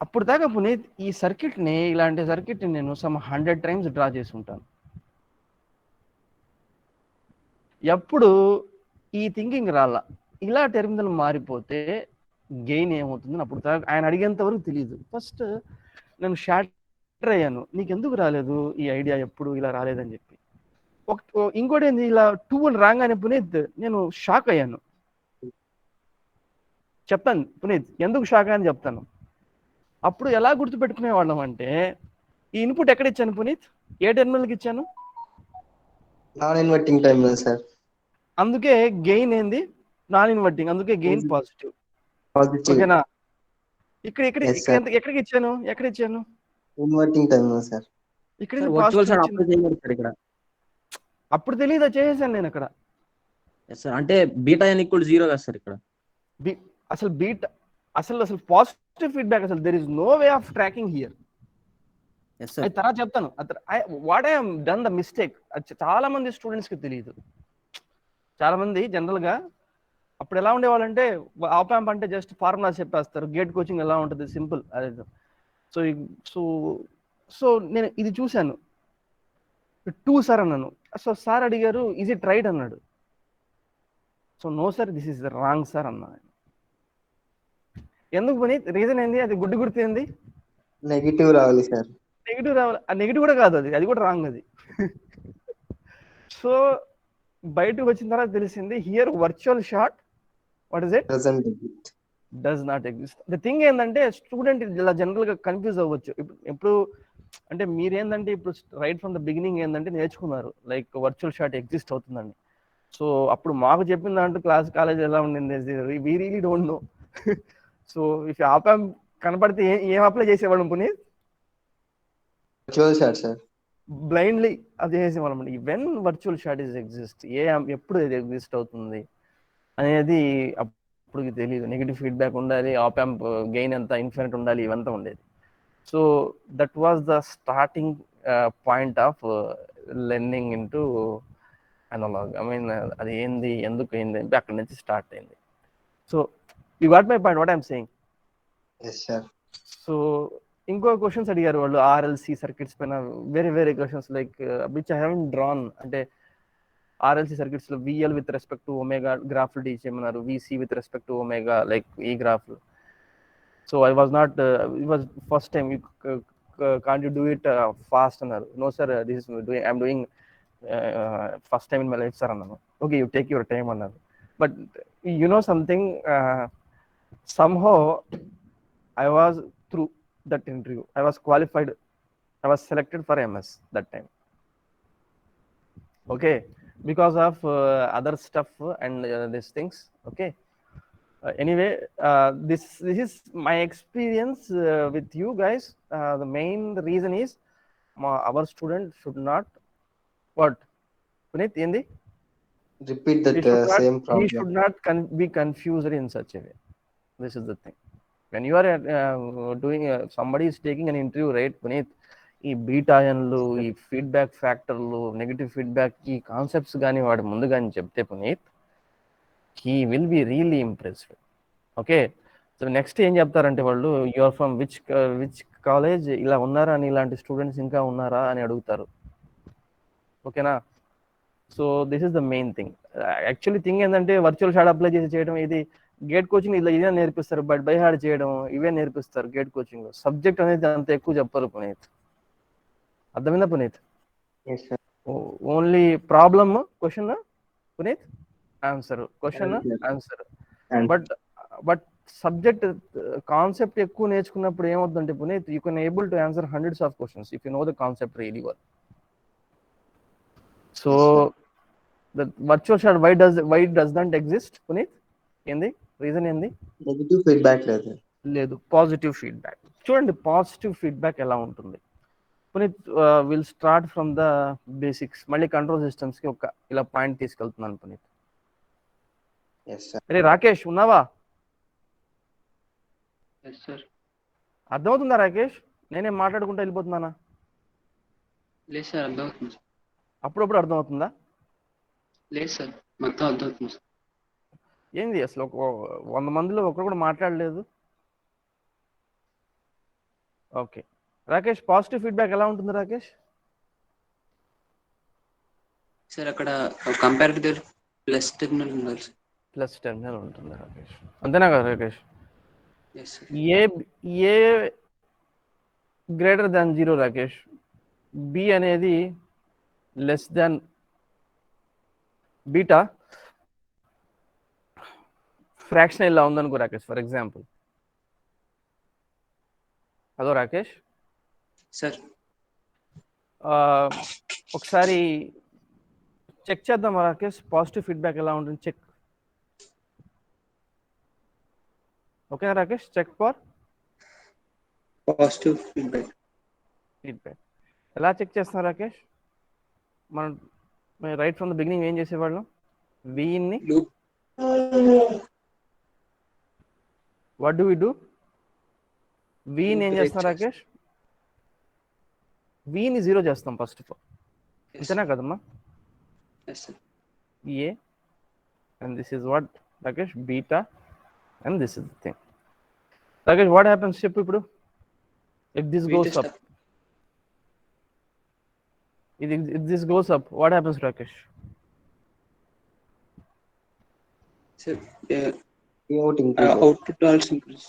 అప్పుడు దాకా పునీత్ ఈ సర్క్యూట్ని, ఇలాంటి సర్క్యూట్ని నేను సమ్ 100 times డ్రా చేసి ఉంటాను. ఎప్పుడు ఈ థింకింగ్ రాలా, ఇలా టెర్మినల్ మారిపోతే గెయిన్ ఏమవుతుంది అప్పుడు దాకా ఆయన అడిగేంత వరకు తెలియదు. ఫస్ట్ నేను షాటర్ అయ్యాను, నీకు ఎందుకు రాలేదు ఈ ఐడియా, ఎప్పుడు ఇలా రాలేదని చెప్పి. ఇంకోటి ఏంది, ఇలా 2 అని రాగానే పునీత్ నేను షాక్ అయ్యాను. చెప్తాను పునీత్ ఎందుకు షాక్ అని చెప్తాను. అప్పుడు ఎలా గుర్తుపెట్టుకునేవాళ్ళం అంటే, ఈ ఇన్పుట్ ఎక్కడ ఇచ్చాను పునీత్? ఏ టెర్మినల్కి ఇచ్చాను? Non inverting terminal, sir. అందుకే గెయిన్ ఏంది? నాన్ ఇన్వర్టింగ్, అందుకే గెయిన్ పాజిటివ్. పాజిటివ్. ఓకేనా? ఇక్కడ Yes, sir. ఎక్కడికి ఇచ్చాను? ఎక్కడ ఇచ్చాను? Inverting terminal, sir. ఇక్కడ సార్ ఎందుకు వర్చువల్ positive షార్ట్ ఇచ్చింది? అప్లై చేయలేదు సార్ ఇక్కడ. అప్పుడు తెలియదా? చేసేసాను నేను అక్కడ. Yes, sir. అంటే బీటా ఎన్ ఈక్వల్ 0 కదా సార్ ఇక్కడ. అసలు బీట్ అసలు పాజిటివ్ ఫీడ్బ్యాక్, అసలు there is no way of tracking here. Yes, sir. అది తర్వాత చెప్తాను. What I done the mistake, చాలా మంది స్టూడెంట్స్ కి తెలియదు. చాలా మంది జనరల్ గా అప్పుడు ఎలా ఉండేవాళ్ళంటే, ఆప్ యాంప్ అంటే జస్ట్ ఫార్ములా చెప్పేస్తారు, గేట్ కోచింగ్ ఎలా ఉంటుంది, సింపుల్ అదే. సో సో సో నేను ఇది చూశాను, 2 సార్ అన్నాను. సో సార్ అడిగారు, ఈజ్ ఇట్ రైట్ అన్నాడు. So no sir, this is wrong sir అన్నాను. ఎందుకు పని? రీజన్ ఏంది? అది గుడ్డు గుర్తు ఏంది? నెగిటివ్ రావాలి, సార్. నెగిటివ్ రావాలి. ఆ నెగిటివ్ కూడా కాదు, అది కూడా రాంగ్ అది. సో బయటకు వచ్చిన తర్వాత తెలిసింది, here virtual short what is it? Does not exist. The thing ఏంటంటే, స్టూడెంట్ ఇలా జనరల్ గా కన్ఫ్యూజ్ అవ్వచ్చు. ఇప్పుడు అంటే మీరేందంటే, ఇప్పుడు రైట్ ఫ్రమ్ ద బిగినింగ్ ఏంటంటే నేర్చుకున్నారు, లైక్ వర్చువల్ షార్ట్ ఎగ్జిస్ట్ అవుతుందండి. సో అప్పుడు మాకు చెప్పిన దాంట్లో కాలేజ్ ఎలా ఉండింది, we really don't know. So if op amp కనపడితే ఏం అప్లై చేసేవాళ్ళం Puneet? Virtual short, sir. Blindly అది చేసేవాళ్ళం. When virtual short is exist, ఎప్పుడు ఇది ఎగ్జిస్ట్ అవుతుంది అనేది అప్పుడు తెలియదు. నెగిటివ్ ఫీడ్బ్యాక్ ఉండాలి, ఆప్ యాంప్ గెయిన్ ఎంత ఇన్ఫినిట్ ఉండాలి, ఇవంతా ఉండేది. So that was the starting point of learning into analog. I mean అది ఏంది, ఎందుకు అయింది అంటే అక్కడి నుంచి స్టార్ట్ అయింది. So you got my point, what I'm saying. Yes, sir. So ఇంకో క్వశ్చన్స్ అడిగారు వాళ్ళు ఆర్ఎల్సి సర్క్యూట్స్ పైన, వేరే questions like which I haven't drawn. అంటే ఆర్ఎల్సి సర్క్యూట్స్ లో VL with respect to omega గ్రాఫ్లు టీచ్ చేయమన్నారు, VC with respect to omega like ఈ గ్రాఫ్లు. So I was not, it was first time, can't you do it fast అన్నారు. No sir, this is I'm doing first time in my life sir అన్నాను. Okay, you take your time అన్నారు. But you know something, somehow I was through that interview, I was qualified, I was selected for MS that time. Okay, because of other stuff and these things. Okay, anyway, this is my experience with you guys. The main reason is our student should not what Puneet endi Repeat that same He problem. should not be confused in such a way. This is the thing. When you are doing somebody is taking an interview, right, Puneet, ఈ beta అయన్లు, ఈ feedback ఫ్యాక్టర్లు, negative feedback, ఈ concepts కానీ వాడు ముందు కానీ చెప్తే Puneet, he will be really impressed. Okay, so next ఏం చెప్తారంటే వాళ్ళు, యూఆర్ ఫ్రమ్ విచ్ కాలేజ్, ఇలా ఉన్నారా అని, ఇలాంటి స్టూడెంట్స్ ఇంకా ఉన్నారా అని అడుగుతారు. ఓకేనా? So this is the main thing. Actually thing ఏంటంటే వర్చువల్ షాడ్ అప్లై చేసి చేయడం, ఇది గేట్ కోచింగ్ ఇలా ఇదే నేర్పిస్తారు, బట్ బై హార్డ్ చేయడం ఇవే నేర్పిస్తారు గేట్ కోచింగ్లో. సబ్జెక్ట్ అనేది అంత ఎక్కువ చెప్పరు పునీత్. అర్థమైందా Puneet? Yes, sir. Only problem, question, Puneet, answer, question, Yes. Answer. And but subject concept ఎక్కువ నేర్చుకున్నప్పుడు ఏమవుతుందంటే Puneet, you can able to answer hundreds of questions if you know the concept really well. So the virtual shard, why does not exist, Puneet? ఏంది రీజన్? ఏంది? Negative feedback లేదు. లేదు, positive feedback. చూడండి positive feedback ఎలా ఉంటుంది Puneet. Will start from the basics. మళ్ళీ control systems కి ఒక ఇలా పాయింట్ తీసుకెళ్తున్నాను పునీత్. Yes, sir. అరే రాకేష్ ఉన్నావా? Yes, sir. అర్థమవుతుందా రాకేష్? నేనేం మాట్లాడుకుంటూ వెళ్ళిపోతున్నానా? లేదు సార్, అర్థమవుతుంది సార్. అప్పుడప్పుడు అర్థమవుతుందా? లేదు సార్, మొత్తం అర్థమవుతుంది సార్. ఏంది అసలు 100 మందిలో ఒకరు కూడా మాట్లాడలేదు? ఓకే రాకేష్, పాజిటివ్ ఫీడ్బ్యాక్ ఎలా ఉంటుంది రాకేష్? సార్ అక్కడ కంపారిటివ్ ప్లస్ టెర్మినల్ ఉండాలి సార్. ప్లస్ టెర్మినల్ ఉంటుంది రాకేష్, అంతేనా కదా Rakesh? Yes sir. A greater than 0 Rakesh, B అనేది లెస్ దాన్ బీటా, ఫ్రాక్షన్ ఇలా ఉందనుకో రాకేష్, ఫర్ ఎగ్జాంపుల్. అదో రాకేష్ సార్ ఒకసారి చెక్ చేద్దాం రాకేష్, పాజిటివ్ ఫీడ్బ్యాక్ ఎలా ఉంటుంది చెక్. ఓకేనా Rakesh? Check for positive feedback. ఎలా చెక్ చేస్తాం రాకేష్? మనం రైట్ ఫ్రమ్ ద బిగినింగ్ ఏం చేసేవాళ్ళం? వీన్ని loop. What do we do? వీని ఏం చేస్తాం రాకేష్? వీని 0 చేస్తాం ఫస్ట్ ఆఫ్ ఆల్, అంతేనా కదమ్మా? Yes sir. A and this is what Rakesh, beta, and this is the thing. Rakesh what happens చెప్పు ఇప్పుడు. If this goes up, if this goes up, what happens Rakesh? Sir Vout increase. Output also increase.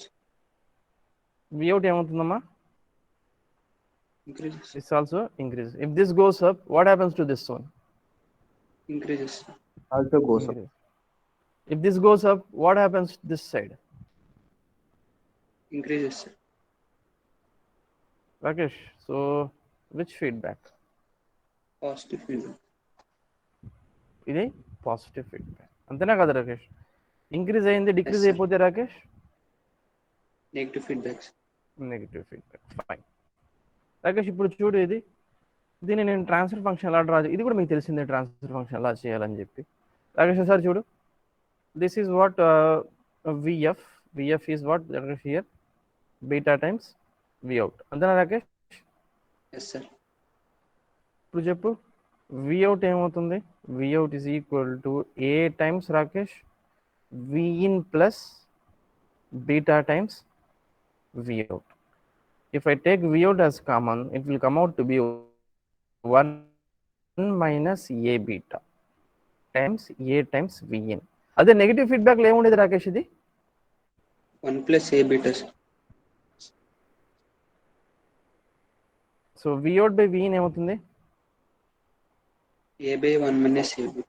Vout ఏమవుతుందమ్మా? Increases. This also increases. If this goes up, what happens to this one? Increases. Also goes up. Increase. If this goes up, what happens this side? Increases sir. Rakesh, so which feedback? Positive feedback. ఇది positive feedback, అంతేనా కదా Rakesh? Increase అయింది, decrease sir. అయిపోతే Rakesh negative feedbacks. Negative feedback. Fine Rakesh, ఇప్పుడు చూడు దీన్ని నేను transfer function ఎలా డ్రా, ఇది కూడా మీకు తెలిసిందే ట్రాన్స్ఫర్ ఫంక్షన్ ఎలా చేయాలని చెప్పి. రాకేష్ సార్ చూడు, this is what VF is what here, beta times V out, అంతేనా రాకేష్? Yes sir. ఇప్పుడు చెప్పు, విఅవుట్ ఏమవుతుంది? V out is equal to A times Rakesh V in plus beta times V out. If I take Vout as common, it will come out to be 1 minus A beta times A times Vn. అదే negative feedback లో ఏముండేది రాకేష్? ఇది 1 plus A beta sir. So Vout by Vn ఏమవుతుంది? A by 1 minus A B.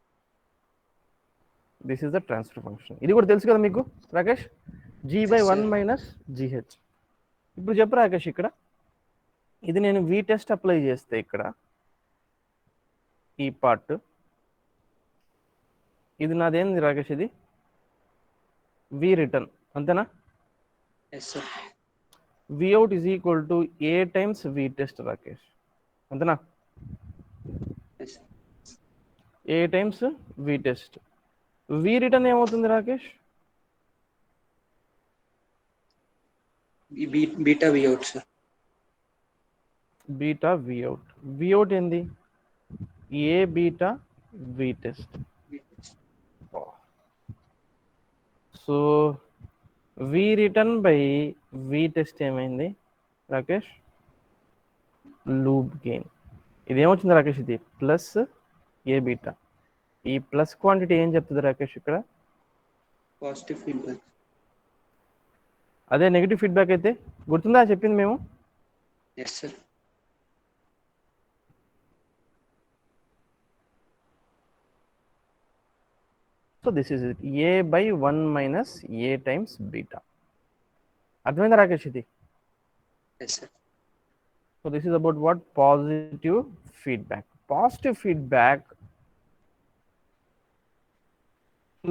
This is the transfer function. ఇది కూడా తెలుసు కదా మీకు Rakesh, G by 1 minus GH. ఇప్పుడు చెప్పు రాకేష్, ఇక్కడ ఇది నేను వి టెస్ట్ అప్లై చేస్తే ఇక్కడ ఈ పార్ట్, ఇది నాదేంది రాకేష్? ఇది వి రిటర్న్, అంతేనా? Yes sir. Vout is equal to A times V test Rakesh, అంతేనా? Yes. A times V test. V return ఏమవుతుంది Rakesh? Beta V out sir. Beta V out. V out ఏంది? A beta V test. So V return by V test ఏమైంది Rakesh? Loop gain. ఇది ఏమొచ్చింది రాకేష్? ఇది plus A beta. ఈ plus quantity ఏం చెప్తుంది రాకేష్ ఇక్కడ? Positive feedback. అదే నెగిటివ్ ఫీడ్బ్యాక్ అయితే గుర్తుందా చెప్పింది మేము? Yes sir. So this is it. A by 1 minus A times beta. అర్థమైందా రాకేష్ ఇది? Yes sir. So this is about what? Positive feedback. Positive feedback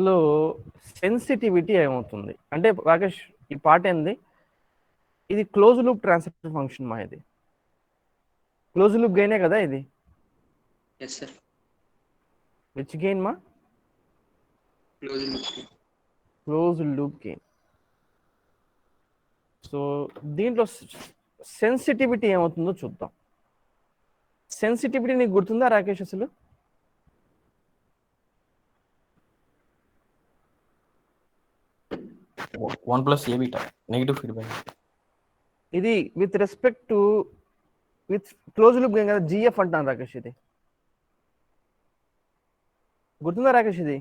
లో సెన్సిటివిటీ ఏమవుతుంది అంటే రాకేష్ ఈ పార్ట్ ఏంది? ఇది క్లోజ్ లూప్ ట్రాన్స్ఫర్ ఫంక్షన్ మా. ఇది క్లోజ్ లూప్ గెయినే కదా ఇది? Yes sir. విచ్ గెయిన్ మా? Close loop gain. సో దీంట్లో సెన్సిటివిటీ ఏమవుతుందో చూద్దాం. సెన్సిటివిటీ నీకు గుర్తుందా రాకేష్ అసలు? One plus A beta negative feedback. ఇది with respect to with close loop gain కదా, జిఎఫ్ అంటాను రాకేష్. ఇది గుర్తుందా రాకేష్? ఇది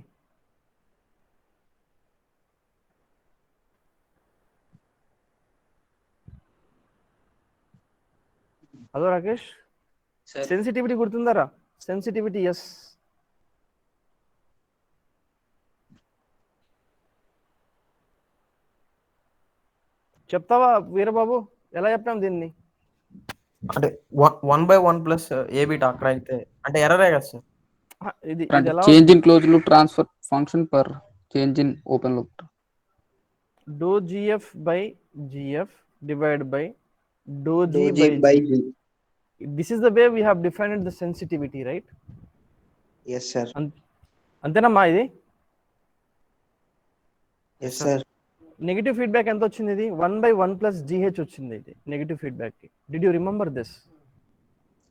హలో రాకేష్, సార్ సెన్సిటివిటీ గుర్తుందారా? Sensitivity yes. చెప్తావా వీరబాబు ఎలా చెప్పాం దీన్ని? అంటే 1/1 ప్లస్ ఏ బీటా అక్కడ అయితే అంటే ఎర్రరే కదా సార్? ఇది అంటే ఎలా? Change in close loop transfer function per change in open loop. డో GF by GF divide by డో Dou G G by by G. G. This is the way we have defined the sensitivity, right? Yes, sir. అంతేనమ్మా ఇది? Yes, sir. Negative feedback ఎంత వచ్చింది? ఇది 1/1 plus GH వచ్చింది ఇది negative feedback కి. Did you remember this?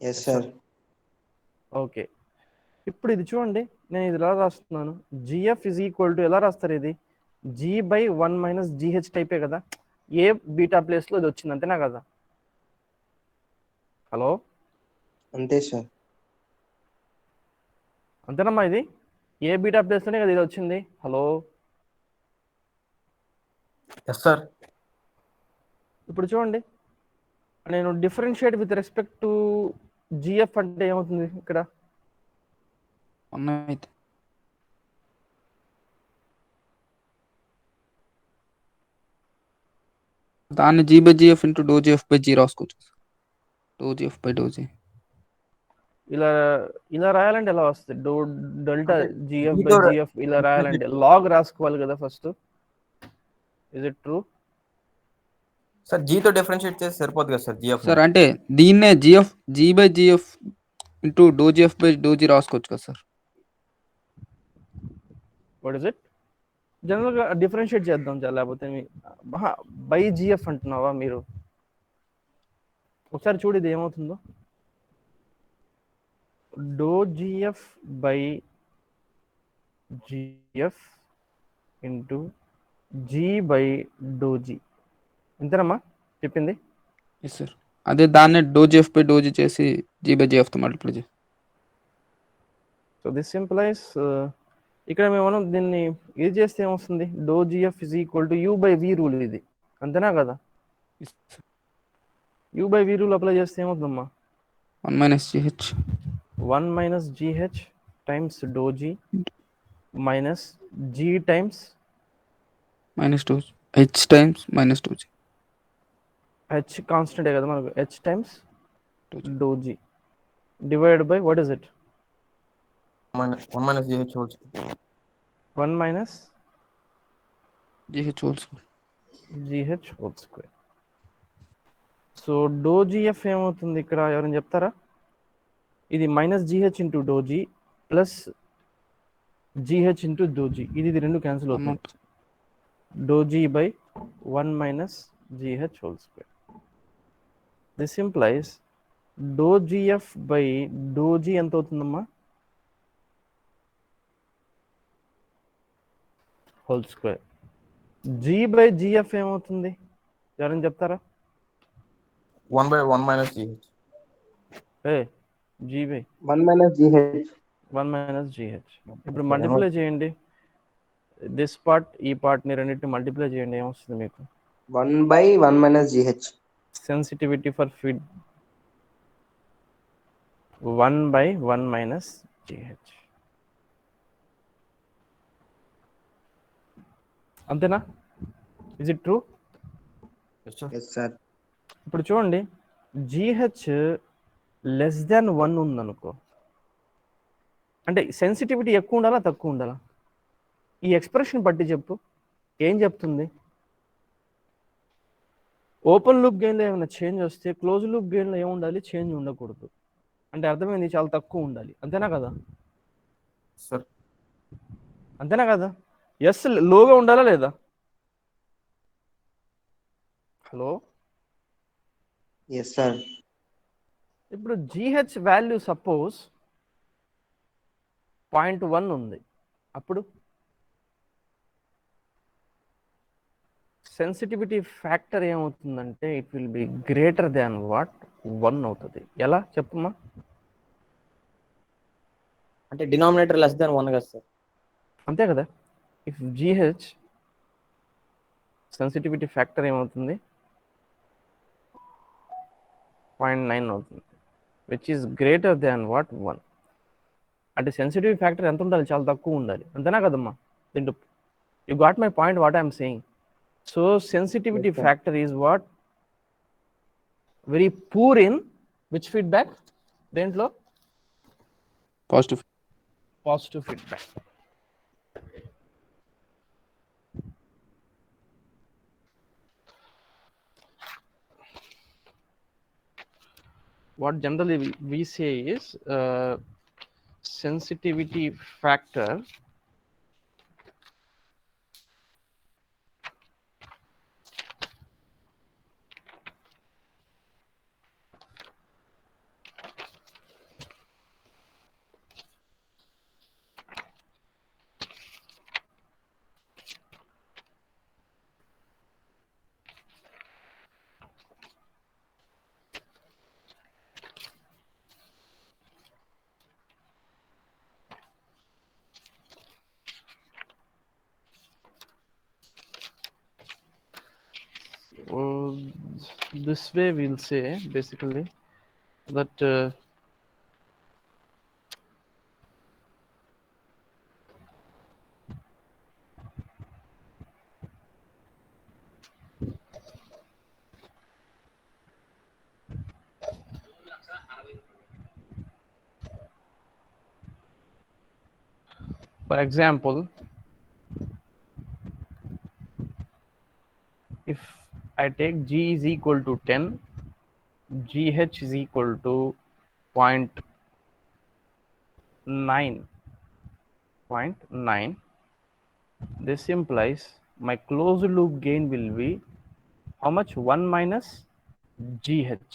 Yes, sir. Okay, ఇప్పుడు ఇది చూడండి, నేను ఇది ఎలా రాస్తున్నాను? జిఎఫ్ ఇజ్ ఈక్వల్ టు ఎలా రాస్తారు ఇది? G/1 మైనస్ జిహెచ్ టైపే కదా. ఏ బీటా ప్లేస్ లో ఇది వచ్చింది, అంతేనా కదా? హలో, అంతే సార్. అంతేనమ్మా? ఇది ఏ బీటా ప్లేస్ లోనే కదా ఇది వచ్చింది. Hello, yes sir. ఇప్పుడు చూడండి, నేను differentiate with respect to GF అంటే ఏమవుతుంది ఇక్కడ? అయితే దాన్ని G/GF into do GF by G రాసుకోవచ్చు. Do GF by do G ఇలా ఇలా రాయాలంటే ఎలా వస్తుంది? డెల్టా అంటే జిఎఫ్ బై దీంతో జిఎఫ్ ఇలా రాయాలంటే లాగ్ రాసుకోవాలి కదా first. Is it true? Sir జీతో డిఫరెన్షియేట్ చేసి సరిపోదు కదా సార్ జిఎఫ్? సార్ అంటే దీన్నే G/GF into do GF by do G రాసుకోవచ్చు కదా సార్? What is it? జనరల్గా డిఫరెన్షియేట్ చేద్దాం చాలా, లేకపోతే బై జిఎఫ్ అంటున్నావా మీరు? ఒకసారి చూడు ఇది ఏమవుతుందో. Do GF by GF into G by do G, అంతేనమ్మా చెప్పింది? Yes sir. అదే దాన్నే do GF by do G చేసి G/GF తో మల్టిప్లై చేసి. సో దిస్ సింప్లైస్ ఇక్కడ మేము దీన్ని ఇది చేస్తే ఏమొస్తుంది? Do GF is equal to U by V rule, ఇది అంతేనా కదా? U by V rule apply చేస్తే ఏమవుతుందమ్మా? 1 minus GH 1 minus GH times do G minus G times minus do H times minus do G. H కాన్స్టెంటే కదా మనకు, H times do G divide by what is it? 1 minus GH whole 1 minus GH whole square. GH whole square. So do GF ఏమవుతుంది ఇక్కడ? ఎవరైనా చెప్తారా? ఇది minus GH into డో G plus GH into dou G. ఇది రెండు cancel అవుతుంది. Dou G by 1 minus GH whole square. This implies dou GF by dou G ఎంత అవుతుందమ్మా? Whole square. G by GF ఏమవుతుంది? ఎవరైనా చెప్తారా? 1 by 1 minus GH. G by 1 minus GH. 1 minus GH. ఇప్పుడు multiply చేయండి. దిస్ పార్ట్ ఈ పార్ట్ని రెండింటిని మల్టిప్లై చేయండి, ఏమొస్తుంది మీకు? 1 by 1 minus GH. Sensitivity for feed 1 by 1 minus GH. అంతేనా? Is it true? Yes, sir. Yes, sir. ఇప్పుడు చూడండి, GH లెస్ దాన్ 1 ఉందనుకో, అంటే సెన్సిటివిటీ ఎక్కువ ఉండాలా తక్కువ ఉండాలా? ఈ ఎక్స్ప్రెషన్ బట్టి చెప్పు, ఏం చెప్తుంది? ఓపెన్ లూప్ గెయిన్లో ఏమైనా చేంజ్ వస్తే క్లోజ్ లూప్ గెయిన్లో ఏముండాలి? చేంజ్ ఉండకూడదు. అంటే అర్థమైంది, చాలా తక్కువ ఉండాలి. అంతేనా కదా? Sir. అంతేనా కదా? ఎస్ లోగా ఉండాలా లేదా? Hello, Yes, sir. ఇప్పుడు GH వాల్యూ సపోజ్ 0.1 ఉంది, అప్పుడు సెన్సిటివిటీ ఫ్యాక్టర్ ఏమవుతుందంటే it will B greater than what 1 అవుతుంది. ఎలా చెప్పమ్మా? అంటే డినామినేటర్ లెస్ దాన్ 1 కదా సార్? అంతే కదా. ఇఫ్ GH సెన్సిటివిటీ ఫ్యాక్టర్ ఏమవుతుంది? 0.9 అవుతుంది, which is greater than what 1. అంటే సెన్సిటివిటీ ఫ్యాక్టర్ ఎంత ఉండాలి? చాలా తక్కువ ఉండాలి. అంతేనా కదమ్మా? దీంట్లో you got my point what I'm saying. So sensitivity Yes, sir. Factor is what very poor in which feedback? దేంట్లో? Positive. Positive feedback. What generally we say is sensitivity factor this way we'll say basically that for example, if I take G is equal to 10, GH is equal to 0.9, this implies my closed loop gain will be how much? 1 minus GH.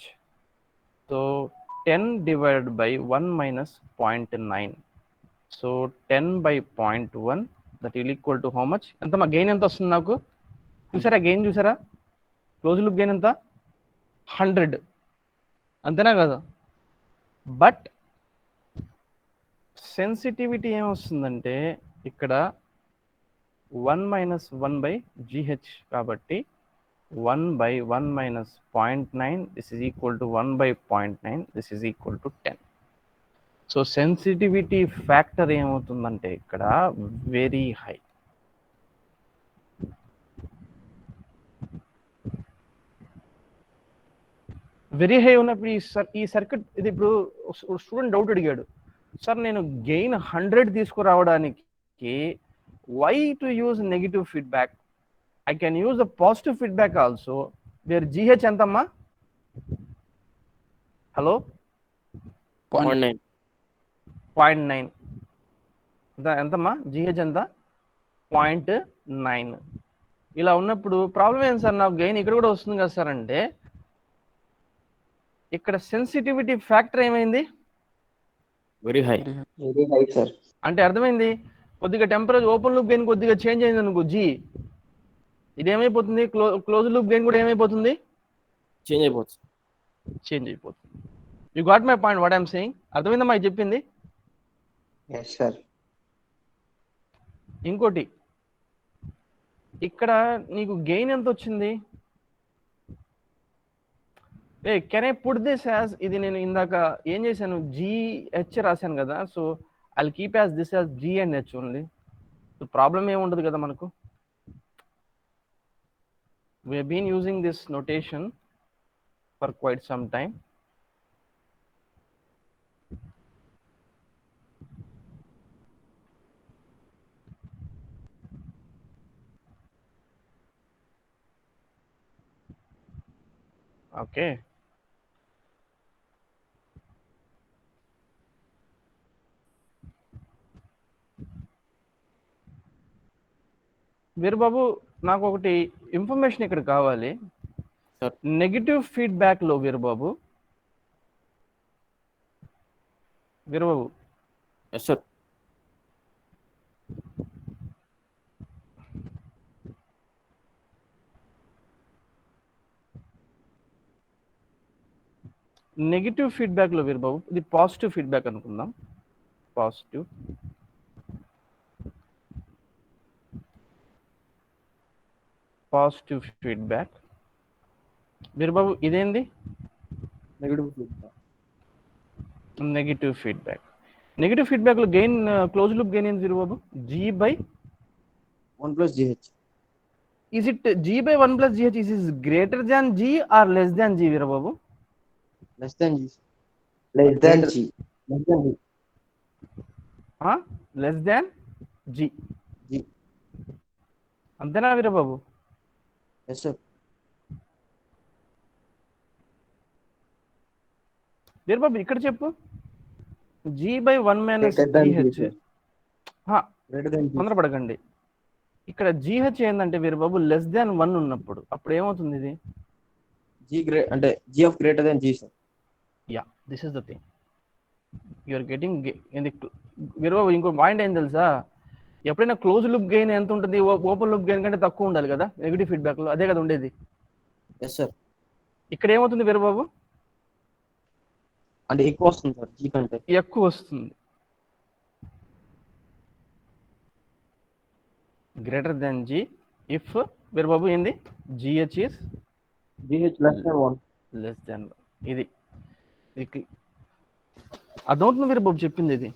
So 10 divided by 1 minus 0.9. So 10 by 0.1 that will equal to how much? ఎంత మా gain ఎంత వస్తుంది నాకు? చూసారా gain? చూసారా close loop gain ఎంత? 100. అంతేనా కదా? బట్ సెన్సిటివిటీ ఏమొస్తుందంటే ఇక్కడ 1 minus 1 by GH కాబట్టి 1 by 1 minus 0.9, this is equal to 1 by 0.9, this is equal to 10. So sensitivity factor ఏమవుతుందంటే ఇక్కడ వెరీ హై. వెరీ హై ఉన్నప్పుడు ఈ సర్క్యూట్ ఇది ఇప్పుడు స్టూడెంట్ డౌట్ అడిగాడు, సార్ నేను గెయిన్ 100 తీసుకురావడానికి why to use negative feedback? I can use the positive feedback also. Where GH ఎంతమ్మా? హలో, 0.9. 0.9. ఎంతమ్మా జిహెచ్ ఎంత 0.9. ఇలా ఉన్నప్పుడు ప్రాబ్లం ఏంటి సార్, నాకు గెయిన్ ఇక్కడ కూడా వస్తుంది కదా సార్ అంటే ఇక్కడ సెన్సిటివిటీ ఫ్యాక్టర్ ఏమైంది, very high. Very high sir. అంటే అర్థమైంది కొద్దిగా టెంపరేచర్ ఓపెన్ లూప్ గెయిన్ కొద్దిగా చేంజ్ అయింది అనుకో జీ, ఇది ఏమైపోతుంది క్లోజ్ లూప్ గెయిన్ కూడా ఏమైపోతుంది, చేంజ్ అయిపోతుంది. చేంజ్ అయిపోతుంది. You got my point what I'm saying? అర్థమైందమ్మా ఇది చెప్పింది? Yes sir. ఇంకోటి ఇక్కడ నీకు గెయిన్ ఎంత వచ్చింది, can I put this as, ఇది నేను ఇందాక ఏం చేశాను జిహెచ్ రాశాను కదా, so I'll keep as this as G and H only. Problem ఏముండదు కదా మనకు. we have been using this notation for quite some time. Okay. Veerababu నాకు ఒకటి ఇన్ఫర్మేషన్ ఇక్కడ కావాలి. Sir. నెగిటివ్ ఫీడ్బ్యాక్ లో Veerababu yes sir. Negative feedback లో వీరబాబు ఇది పాజిటివ్ ఫీడ్బ్యాక్ అనుకుందాం. పాజిటివ్ ఫీడ్బ్యాక్ వీరబాబు ఇదేంది నెగిటివ్ ఫీడ్బ్యాక్. నెగిటివ్ ఫీడ్బ్యాక్ లో గెయిన్ క్లోజ్ లూప్ గెయిన్ ఏంది Veerababu? G/1 + GH. Is it G/1 + GH is greater than G or less than G Veerababu? Less than G. Less than G. Less than G. Less దాన్ G. G. అంతేనా Veerababu? Yes sir. Veerababu ఇక్కడ చెప్పు G/1 - Greater than G, GH. sir. Greater than G. తొందరపడకండి. ఇక్కడ GH ఏంటంటే Veerababu less than 1 ఉన్నప్పుడు అప్పుడు ఏమవుతుంది ఇది? అంటే G of greater than G sir. Yeah this is the thing you are getting Veerababu. ఇంకో పాయింట్ ఏం తెలుసా, ఎప్పుడైనా క్లోజ్ లూప్ గెయిన్ ఎంత ఉంటుంది, ఓపెన్ లూప్ గెయిన్ కంటే తక్కువ ఉండాలి కదా నెగిటివ్ ఫీడ్బ్యాక్ లో, అదే కదా ఉండేది. Yes sir. ఇక్కడ ఏమవుతుంది వీరబాబు? అంటే ఎక్కువ వస్తుంది సార్ G కంటే. ఎక్కువ వస్తుంది. Greater than G if Veerababu ఏంది GH is GH less than 1. Less దాన్. ఇది అర్థమవుతుంది వీరబాబు చెప్పింది ఇది.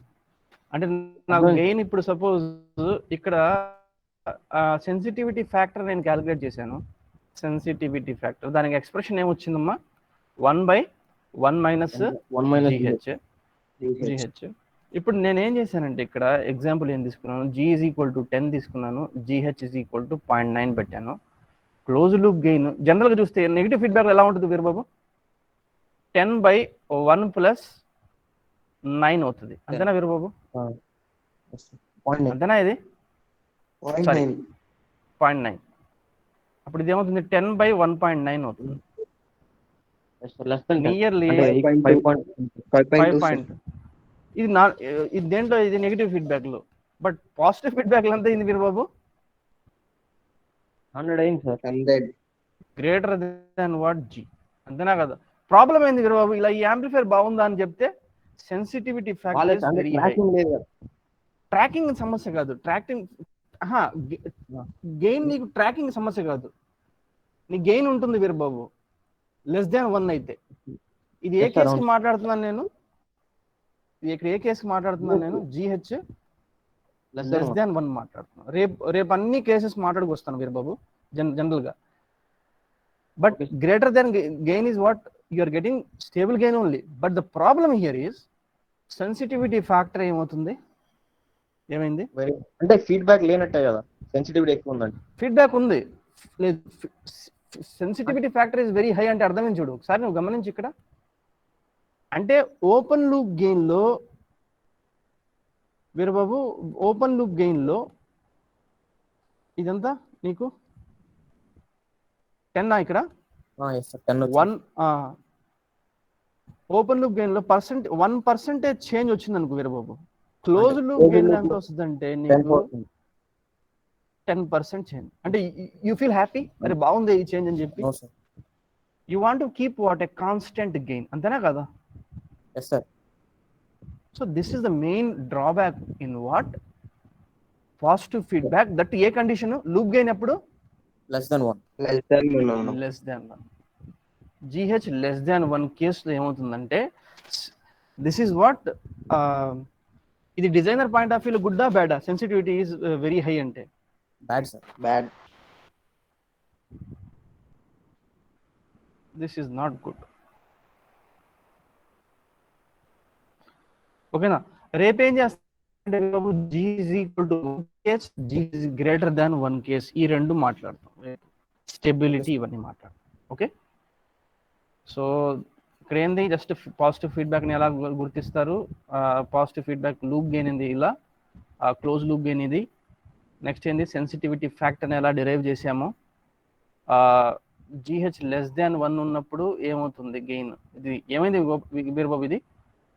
అంటే నాకు గెయిన్ ఇప్పుడు సపోజ్ ఇక్కడ సెన్సిటివిటీ ఫ్యాక్టర్ నేను క్యాలిక్యులేట్ చేశాను. సెన్సిటివిటీ ఫ్యాక్టర్ దానికి ఎక్స్ప్రెషన్ ఏమొచ్చిందమ్మా? 1/1 - GH. ఇప్పుడు నేను ఏం చేశానంటే ఇక్కడ ఎగ్జాంపుల్ ఏం తీసుకున్నాను, G = 10 తీసుకున్నాను, GH = 0.9 పెట్టాను. క్లోజ్ లూప్ గెయిన్ జనరల్గా చూస్తే నెగిటివ్ ఫీడ్బ్యాక్ ఎలా ఉంటుంది వీరబాబు? 10/1 + 9 అవుతుంది. అంతేనా వీరబాబు? అంతేనా? ఇది 0.9. అప్పుడు ఇది ఏమవుతుంది? 10/1.9 అవుతుంది. నియర్లీ 5. ఇది దేంట్లో ఇది నెగిటివ్ ఫీడ్బ్యాక్ లో. బట్ పాజిటివ్ ఫీడ్బ్యాక్ లో ఎంత అయింది వీరబాబు? 100 అయింది sir. 100. Greater than what G. అంతేనా కదా? ప్రాబ్లం ఏంది వీరబాబు? ఇలా ఈ యాంప్లిఫైర్ బాగుందా అని చెప్తే sensitivity factor very high. Tracking సమస్య కాదు, గెయిన్ నీకు ట్రాకింగ్ సమస్య కాదు, నీ గెయిన్ ఉంటుంది వీరబాబు లెస్ దాన్ 1 అయితే. ఇది ఏ కేసుకి మాట్లాడుతున్నాను నేను? ఇక్కడ ఏ కేసుకి మాట్లాడుతున్నాను నేను? GH లెస్ దాన్ 1 మాట్లాడుతున్నాను. రేపు అన్ని కేసెస్ మాట్లాడుకొస్తాను వీరబాబు జనరల్ గా. But greater than gain is what you are getting stable gain only. But the problem here is sensitivity factor ఏమవుతుంది? ఏమైంది అంటే ఫీడ్బ్యాక్ లేనట్టే కదా, సెన్సిటివిటీ ఎక్కువ ఉందండి. ఫీడ్బ్యాక్ ఉంది, sensitivity factor is very high అంటే అర్థమేం చూడు ఒకసారి నువ్వు గమనించి. ఇక్కడ అంటే ఓపెన్ లూప్ గెయిన్ లో వీరబాబు ఓపెన్ లూప్ గెయిన్లో ఇదంతా నీకు 10 ఇక్కడ ఎస్ సార్ 10 1 ఓపెన్ లూప్ గెయిన్లో 1% చేంజ్ వచ్చింది అనుకో Veerababu. Close loop closed gain loop ఎంత లో వస్తుందంటే నీకు 10% చేంజ్. అంటే యూ ఫీల్ హ్యాపీ, అరే బాగుంది ఈ చేంజ్ అని చెప్పి. No sir. You want to keep what A constant gain, అంతేనా కదా? Yes sir. So this is the main drawback in what positive feedback. That A condition loop gain ఎప్పుడు less than 1. Less than 1. GH less than 1 కేసులో ఏమవుతుందంటే this is what, ఇది designer point of వ్యూలో గుడ్డా బ్యాడా? Sensitivity is very high అంటే bad sir. Bad. This is not good. ఓకేనా? రేపేం చేస్తాంటే G is equal to 1 case, G is greater than 1 case. ఈ రెండు మాట్లాడతాం, స్టెబిలిటీ ఇవన్నీ మాట్లాడతాం. ఓకే, సో ఇక్కడ ఏంది జస్ట్ పాజిటివ్ ఫీడ్బ్యాక్ని ఎలా గుర్తిస్తారు? పాజిటివ్ ఫీడ్బ్యాక్ లూప్ గెయిన్ ఏంది ఇలా, క్లోజ్ లూప్ గెయిన్ ఇది. నెక్స్ట్ ఏంది సెన్సిటివిటీ ఫ్యాక్టర్ని ఎలా డిరైవ్ చేసామో, GH లెస్ దాన్ 1 ఉన్నప్పుడు ఏమవుతుంది గెయిన్. ఇది ఏమైంది వీరబాబు? ఇది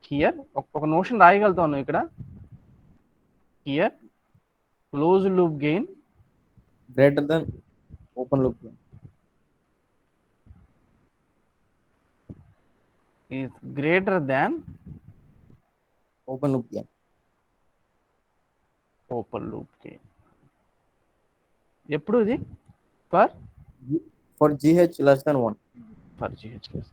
హియర్ ఒక నోషన్ రాయగలుగుతాను ఇక్కడ. Here close loop gain greater than open loop gain is greater than open loop gain. Open loop gain ఎప్పుడు ఇది? For GH less than 1. For GH less.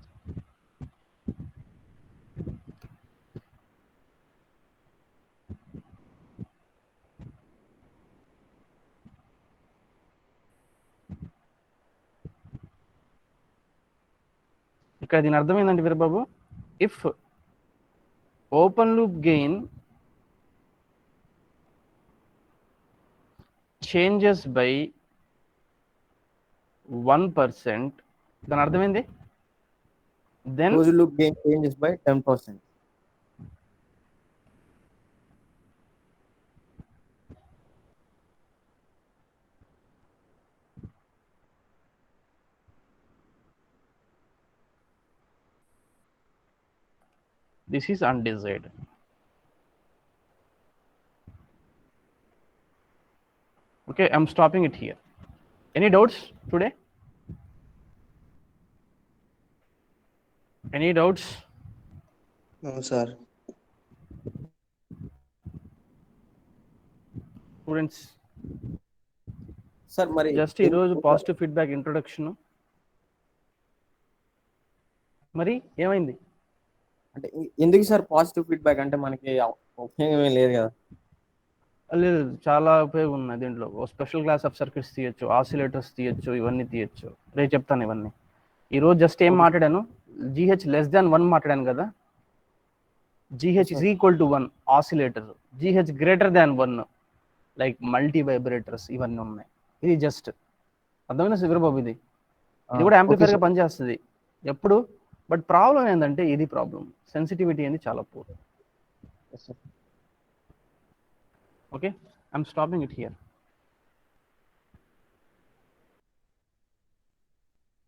ఇక్కడ దీని అర్థం ఏంటంటే Veerababu, if open loop gain changes by 1%, దాని అర్థమైంది, then Closed loop gain changes by 10%. this is undesired. Okay, I'm stopping it here. Any doubts today? Any doubts? No, sir. Students, sir మరి just ఈరోజు positive feedback introduction. మరి ఏమైంది అంటే ఎందుకు sir positive feedback? అంటే మనకి ఉపయోగం ఏం లేదు కదా. లేదు, చాలా ఉపయోగం ఉన్నాయి దీంట్లో. స్పెషల్ క్లాస్ ఆఫ్ సర్క్యూట్స్ తీయచ్చు, ఆసిలేటర్స్ తీయచ్చు, ఇవన్నీ తీయచ్చు. రేపు చెప్తాను ఇవన్నీ. ఈరోజు జస్ట్ ఏం మాట్లాడాను? GH లెస్ దాన్ 1 మాట్లాడాను కదా. GH is equal to 1 oscillator, GH greater than 1 like multi vibrators, ఇవన్నీ ఉన్నాయి. ఇది జస్ట్ అర్థమైన వీరబాబు, ఇది కూడా యాంప్లిఫైర్గా పనిచేస్తుంది ఎప్పుడు. బట్ ప్రాబ్లం ఏంటంటే ఇది ప్రాబ్లం, సెన్సిటివిటీ అనేది చాలా poor. Okay, I'm stopping it here.